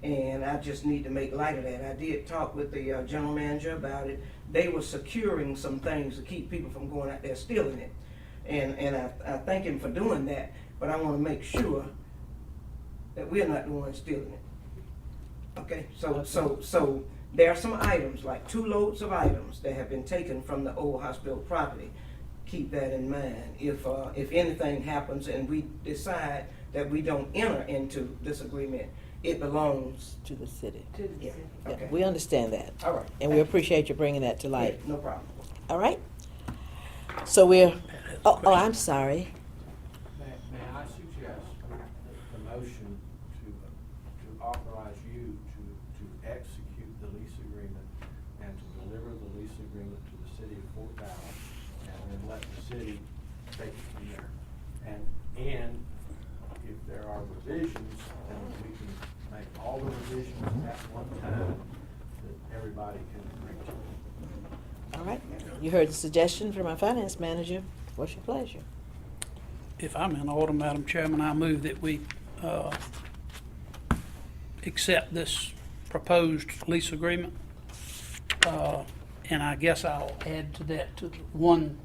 And I just need to make light of that. I did talk with the general manager about it. They were securing some things to keep people from going out there stealing it. And I thank him for doing that, but I want to make sure that we're not the ones stealing it. Okay, so there are some items, like 2 loads of items that have been taken from the old hospital property. Keep that in mind. If anything happens and we decide that we don't enter into this agreement, it belongs To the city. To the yeah. city. Yeah, Okay. we understand that. All right. And we appreciate you bringing that to Yeah, light. no problem. All right? So we're, oh, I'm sorry. May I suggest the motion to authorize you to execute the lease agreement and to deliver the lease agreement to the city of Fort Dallas, and then let the city take it from there. And if there are revisions, then we can make all the revisions at one time that everybody can agree to. All right. You heard the suggestion from our finance manager. What's your pleasure? If I'm in order, Madam Chairman, I move that we accept this proposed lease agreement. And I guess I'll add to that to the one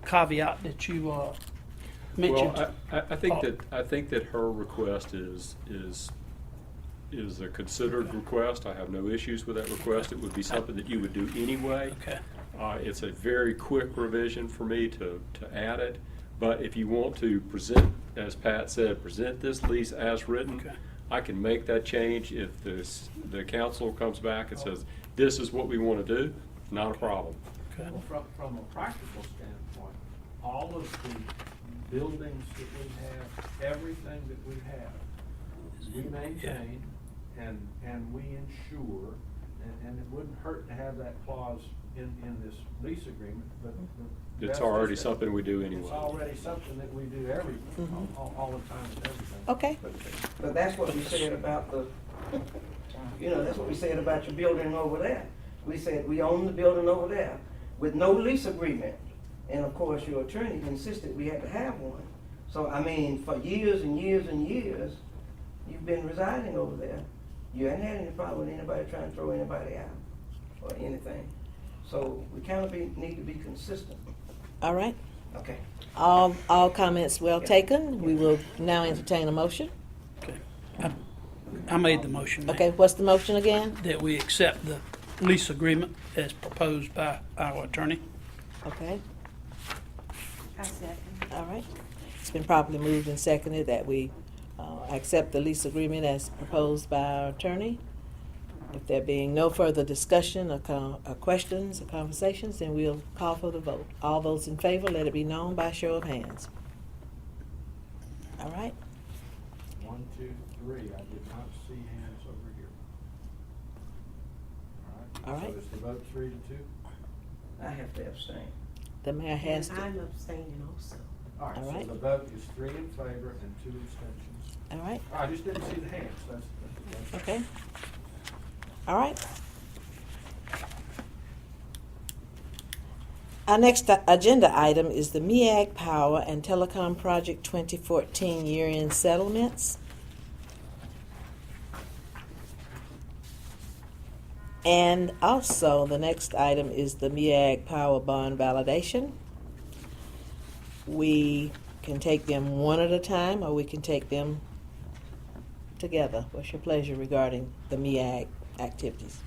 caveat that you mentioned. Well, I think that her request is a considered request. I have no issues with that request. It would be something that you would do anyway. Okay. It's a very quick revision for me to add it, but if you want to present, as Pat said, present this lease as written, Okay. I can make that change if the council comes back and says, this is what we want to do, not a problem. Okay. Well, from a practical standpoint, all of the buildings that we have, everything that we have, we maintain and we insure, and it wouldn't hurt to have that clause in this lease agreement, but. It's that's already just- something we do anyway. It's already something that we do all the time with everything. Okay. But that's what we said about that's what we said about your building over there. We said we own the building over there with no lease agreement. And of course, your attorney insisted we had to have one. So, I mean, for years and years and years, you've been residing over there. You haven't had any problem with anybody trying to throw anybody out or anything. So we kind of need to be consistent. All right. Okay. All comments well taken. We will now entertain a motion. Okay. I made the motion. ma'am, Okay, what's the motion again? That we accept the lease agreement as proposed by our attorney. Okay, I second. all right. It's been properly moved and seconded that we accept the lease agreement as proposed by our attorney. If there being no further discussion or questions or conversations, then we'll call for the vote. All those in favor, let it be known by show of hands. All right. 1, 2, 3, I did not see hands over here. All right. So is the vote 3 to 2? I have to abstain. The mayor has to. I'm abstaining also. All right, All right. so the vote is 3 in favor and 2 abstentions. All right. I just didn't see the hands, that's. Okay. All right. Our next agenda item is the MEAG Power and Telecom Project 2014 year-end settlements. And also, the next item is the MEAG Power Bond Validation. We can take them one at a time, or we can take them together. What's your pleasure regarding the MEAG activities?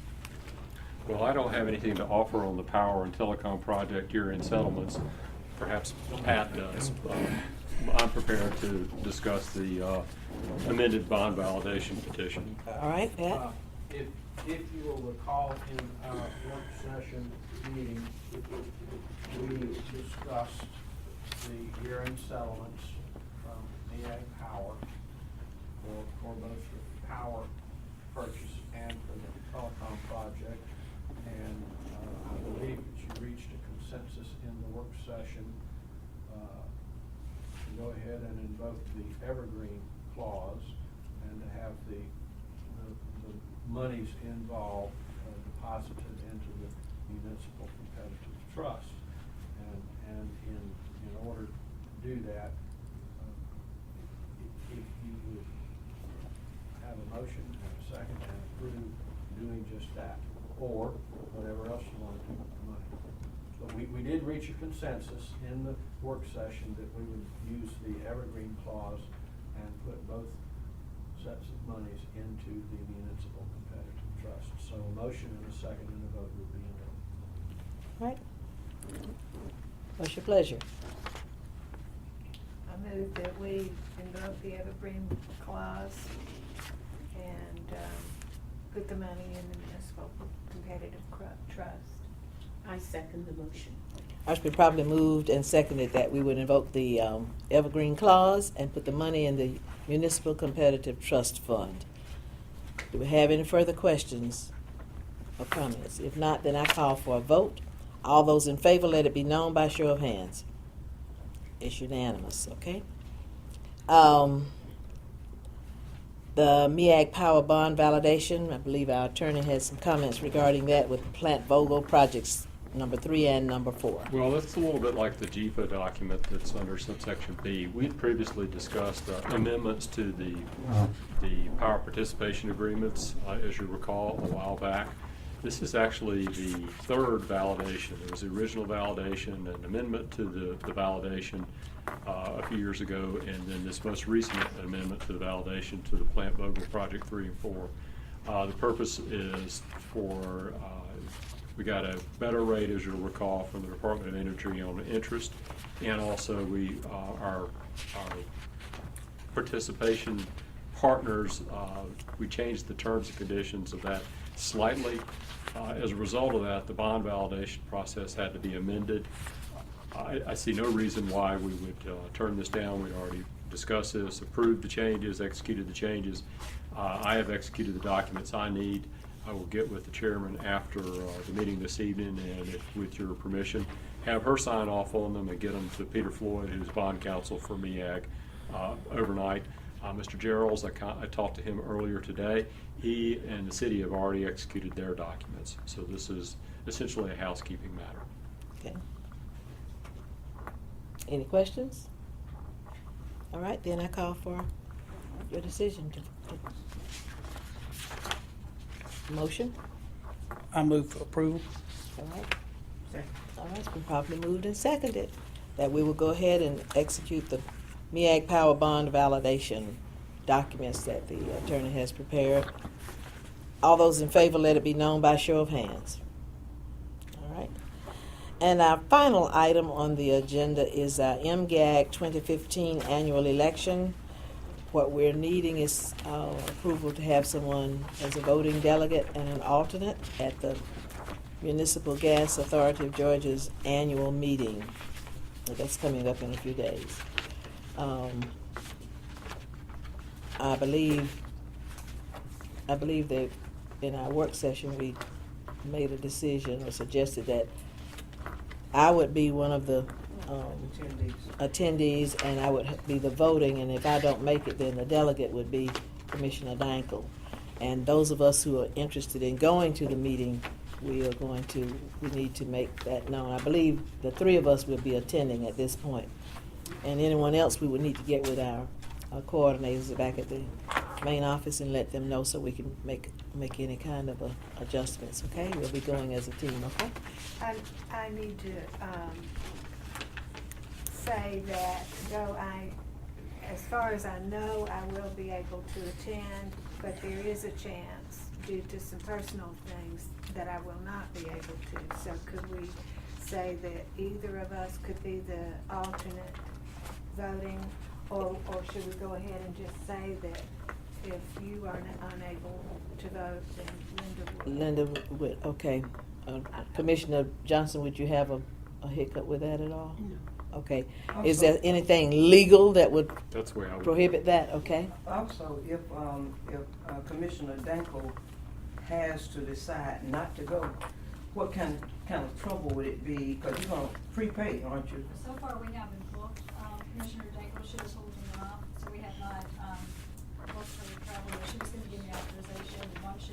Well, I don't have anything to offer on the power and telecom project year-end settlements. Perhaps Pat does. I'm prepared to discuss the amended bond validation petition. All right, Pat? If you will recall in our work session meeting, we discussed the year-end settlements from MEAG Power for both the power purchase and for the telecom project. And I believe that you reached a consensus in the work session to go ahead and invoke the evergreen clause and to have the monies involved deposited into the municipal competitive trust. And in order to do that, if you would have a motion and a second and approve doing just that, or whatever else you want to do with the money. But we did reach a consensus in the work session that we would use the evergreen clause and put both sets of monies into the municipal competitive trust. So a motion and a second and a vote would be in order. Right? What's your pleasure? I move that we invoke the evergreen clause and put the money in the municipal competitive trust. I second the motion. It's been probably moved and seconded that we would invoke the evergreen clause and put the money in the municipal competitive trust fund. Do we have any further questions or comments? If not, then I call for a vote. All those in favor, let it be known by show of hands. It's unanimous, okay? The MEAG Power Bond Validation, I believe our attorney has some comments regarding that with Plant Vogel projects number 3 and number 4. Well, that's a little bit like the GPA document that's under subsection B. We had previously discussed amendments to the power participation agreements, as you recall, a while back. This is actually the third validation. There was the original validation, an amendment to the validation a few years ago, and then this most recent amendment to the validation to the Plant Vogel Project 3 and 4. The purpose is for we got a better rate, as you'll recall, from the Department of Energy on interest, and also our participation partners, we changed the terms and conditions of that slightly. As a result of that, the bond validation process had to be amended. I see no reason why we would turn this down. We already discussed this, approved the changes, executed the changes. I have executed the documents I need. I will get with the chairman after the meeting this evening, and if, with your permission, have her sign off on them and get them to Peter Floyd, who's bond counsel for MEAG, overnight. Mr. Geralds, I talked to him earlier today. He and the city have already executed their documents, so this is essentially a housekeeping matter. Okay. Any questions? All right, then I call for your decision. Motion? I move for approval. All right. All right, it's been properly moved and seconded that we will go ahead and execute the MEAG Power Bond validation documents that the attorney has prepared. All those in favor, let it be known by show of hands. All right. And our final item on the agenda is our MGAG 2015 annual election. What we're needing is approval to have someone as a voting delegate and an alternate at the Municipal Gas Authority of Georgia's annual meeting. That's coming up in a few days. I believe that in our work session we made a decision or suggested that I would be one of the attendees and I would be the voting, and if I don't make it, then the delegate would be Commissioner Dankel. And those of us who are interested in going to the meeting, we need to make that known. I believe the 3 of us will be attending at this point. And anyone else, we would need to get with our coordinators back at the main office and let them know so we can make any kind of adjustments, okay? We'll be going as a team, okay? I need to say that though as far as I know, I will be able to attend, but there is a chance due to some personal things that I will not be able to. So could we say that either of us could be the alternate voting, or should we go ahead and just say that if you are unable to vote, then Linda would. Linda, okay. Commissioner Johnson, would you have a hiccup with that at all? No. Okay. Is there anything legal that would That's where I would. prohibit that? Okay. Also, if Commissioner Danko has to decide not to go, what kind of trouble would it be? Because you're gonna prepay, aren't you? So far, we haven't booked. Commissioner Dangle, she was holding off, so we have not booked her travel. She was going to give me authorization once she.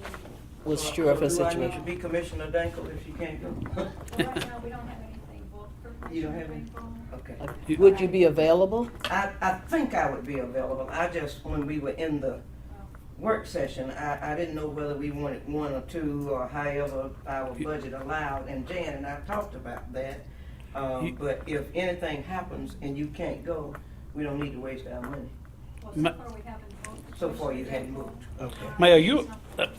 Was sure of her Do I need situation. to be Commissioner Danko if she can't go? Well, right now, we don't have anything booked for You don't Commissioner have any? Dangle. Okay. Would you be available? I think I would be available. I just, when we were in the work session, I didn't know whether we wanted one or two or however our budget allowed. And Jan and I talked about that. But if anything happens and you can't go, we don't need to waste our money. Well, so far, we haven't booked. So far, you hadn't moved. Okay. Mayor, you,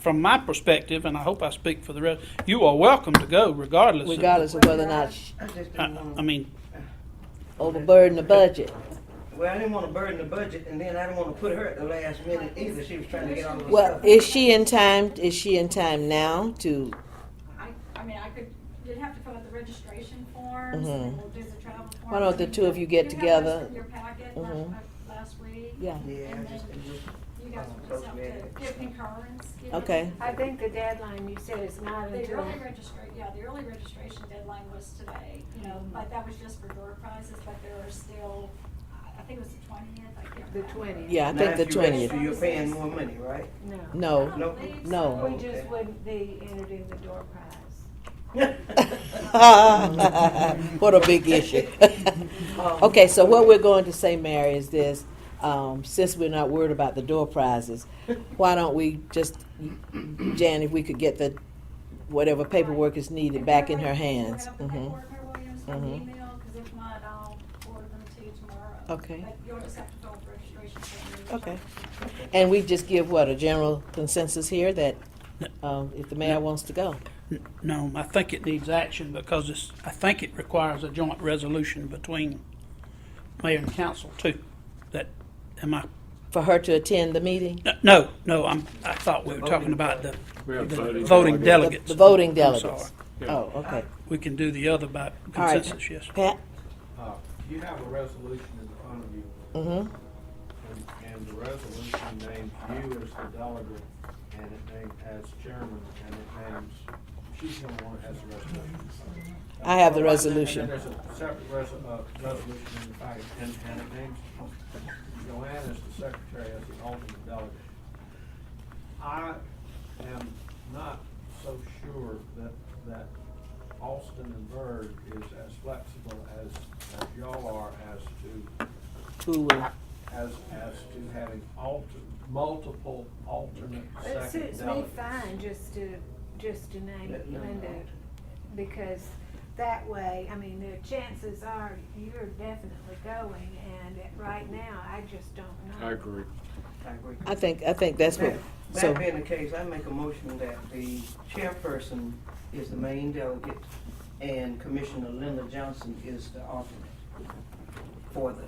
from my perspective, and I hope I speak for the rest, you are welcome to go regardless. Regardless of whether or not I just I didn't want I mean, overburden the budget. Well, I didn't want to burden the budget, and then I didn't want to put her at the last minute either. She was trying to get all of the Well, stuff. is she in time? Is she in time now to? I mean, you'd have to fill out the registration forms, and then we'll do the travel forms. Why don't the two of you get You together? have this from your packet last week. Yeah. Yeah, And I just then didn't look. you guys will just have to give concurrence. you know. Okay. I think the deadline you said is not The until. the early registration deadline was today, but that was just for door prizes, but there are still, I think it was the 20th, I can't The remember. 20th. Yeah, I Now, think if the you register, 20th. You're paying more money, right? No. No. I No. don't believe No. so. We just Okay. wouldn't be entered in the door prize. What a big issue. Okay, so what we're going to say, Mary, is this. Since we're not worried about the door prizes, why don't we just, Jan, if we could get the, whatever paperwork is needed back in her hands. We're gonna have the paperwork, Mayor Williams, from the Mhm. email, because if not, I'll forward them to you tomorrow. Okay. But you'll just have to fill out the registration form. Okay. And we just give what, a general consensus here that if the mayor wants to go? no, I think it needs action because I think it requires a joint resolution between mayor and council too. Am I? For her to attend the meeting? No, I thought we were talking about the We have voting delegates. The voting I'm delegates. sorry. Yeah. Oh, okay. We can do the other by All right. consensus, yes. Pat? You have a resolution in front of you, Mm-hmm. and the resolution names you as the delegate, and it names as chairman, and it names, she's the one that has the resolution. I have the And resolution. then there's a separate resolution in the packet, and it names Joanne as the secretary, as the alternate delegate. I am not so sure that Austin and Byrd is as flexible as y'all are as to Who will? as to having multiple alternate It second suits me delegates. fine just to name Let them Linda, know. because that way, I mean, the chances are you're definitely going, and right now, I just don't know. I agree. I agree. I think that's what, so, That being the case, I make a motion that the chairperson is the main delegate and Commissioner Linda Johnson is the alternate for the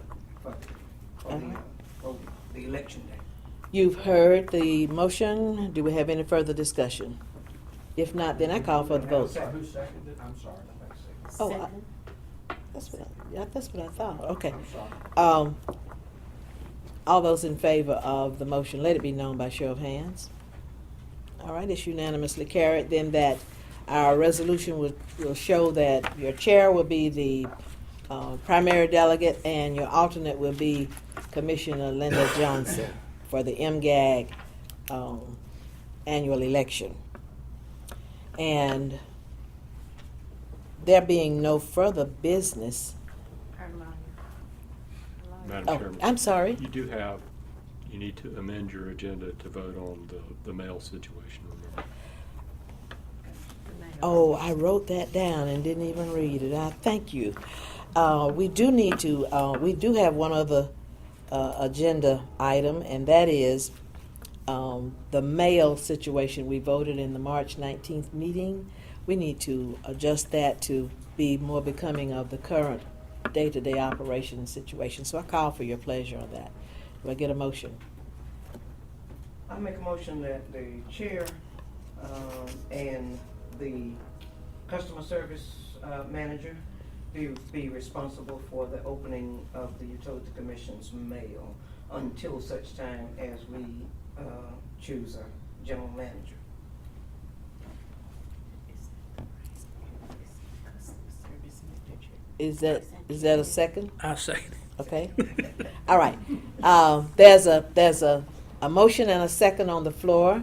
election day. you've heard the motion. Do we have any further discussion? If not, then I call for the vote. Who seconded it? I'm sorry. Oh, Second. that's what I thought. Okay. I'm sorry. All those in favor of the motion, let it be known by show of hands. All right, it's unanimously carried. Then that our resolution will show that your chair will be the primary delegate and your alternate will be Commissioner Linda Johnson for the MGAG annual election. And there being no further business. Madam Oh, Chairman. I'm sorry. You need to amend your agenda to vote on the mail situation. Remember? Oh, I wrote that down and didn't even read it. I thank you. We do need to, we do have one other agenda item, and that is the mail situation. We voted in the March 19th meeting. We need to adjust that to be more becoming of the current day-to-day operation situation. So I call for your pleasure on that. Do I get a motion? I make a motion that the chair, and the customer service, manager be responsible for the opening of the utility commission's mail until such time as we, choose a general manager. Is that a second? I second. Okay. All right. There's a motion and a second on the floor.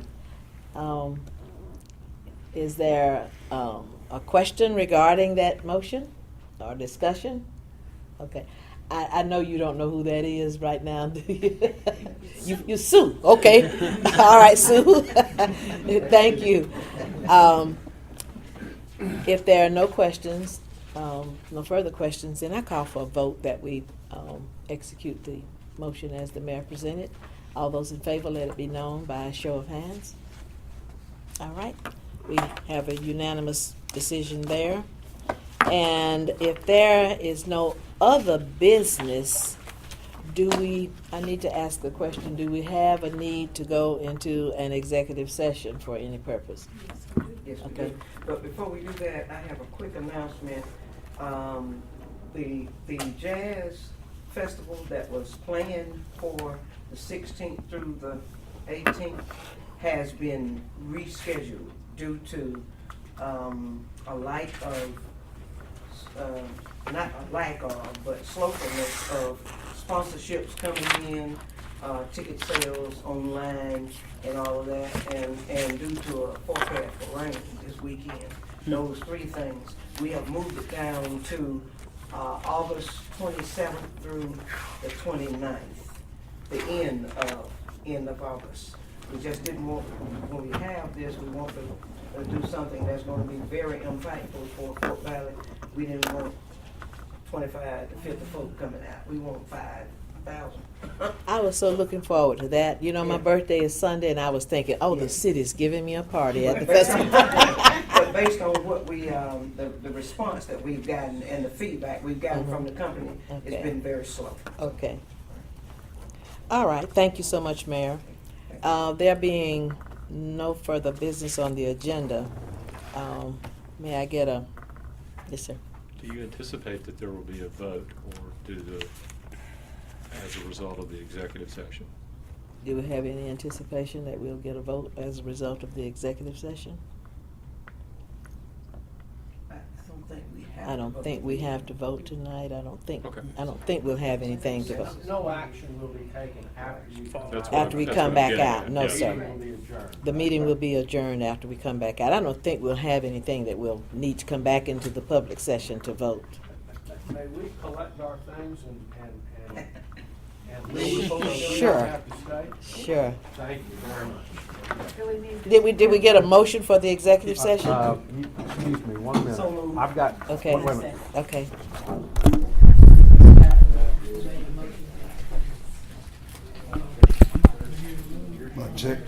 Is there a question regarding that motion or discussion? Okay. I know you don't know who that is right now, do you? you Sue. Okay. All right, Sue. Thank you. If there are no questions, no further questions, then I call for a vote that we execute the motion as the mayor presented. All those in favor, let it be known by a show of hands. All right. We have a unanimous decision there. And if there is no other business, I need to ask the question, do we have a need to go into an executive session for any purpose? Yes, we Okay. do. But before we do that, I have a quick announcement. The jazz festival that was planned for the 16th through the 18th has been rescheduled due to a lack of, not a lack of, but slowness of sponsorships coming in, ticket sales online and all of that, and due to a forecast for rain this weekend. Those three things, we have moved it down to August 27th through the 29th, the end of August. We just didn't want, when we have this, we want to do something that's going to be very impactful for Fort Valley. We didn't want 25 to 50 folk coming out. We want 5,000. I was so looking forward to that. You know, my birthday is Sunday, and I was thinking, the city's giving me a party at the festival. But based on what we, the response that we've gotten and the feedback we've gotten from the company, Okay. it's been very slow. Okay. All right. Thank you so much, Mayor. There being no further business on the agenda, may I get a, yes, sir. Do you anticipate that there will be a vote as a result of the executive session? Do we have any anticipation that we'll get a vote as a result of the executive session? I don't think we have to vote. I don't think we have to vote tonight. Okay. I don't think we'll have anything to vote. No action will be taken after you. That's what After we that's come what I'm back getting out, at. no, Yeah. sir. The meeting will be adjourned. The meeting will be adjourned after we come back out. I don't think we'll have anything that we'll need to come back into the public session to vote. May we collect our things and leave before we Sure. have to stay? Sure. Thank you very much. Do we need to? Did we get a motion for the executive session? Excuse me, 1 minute. So moved. I've got, Okay. wait a minute. Okay. Check.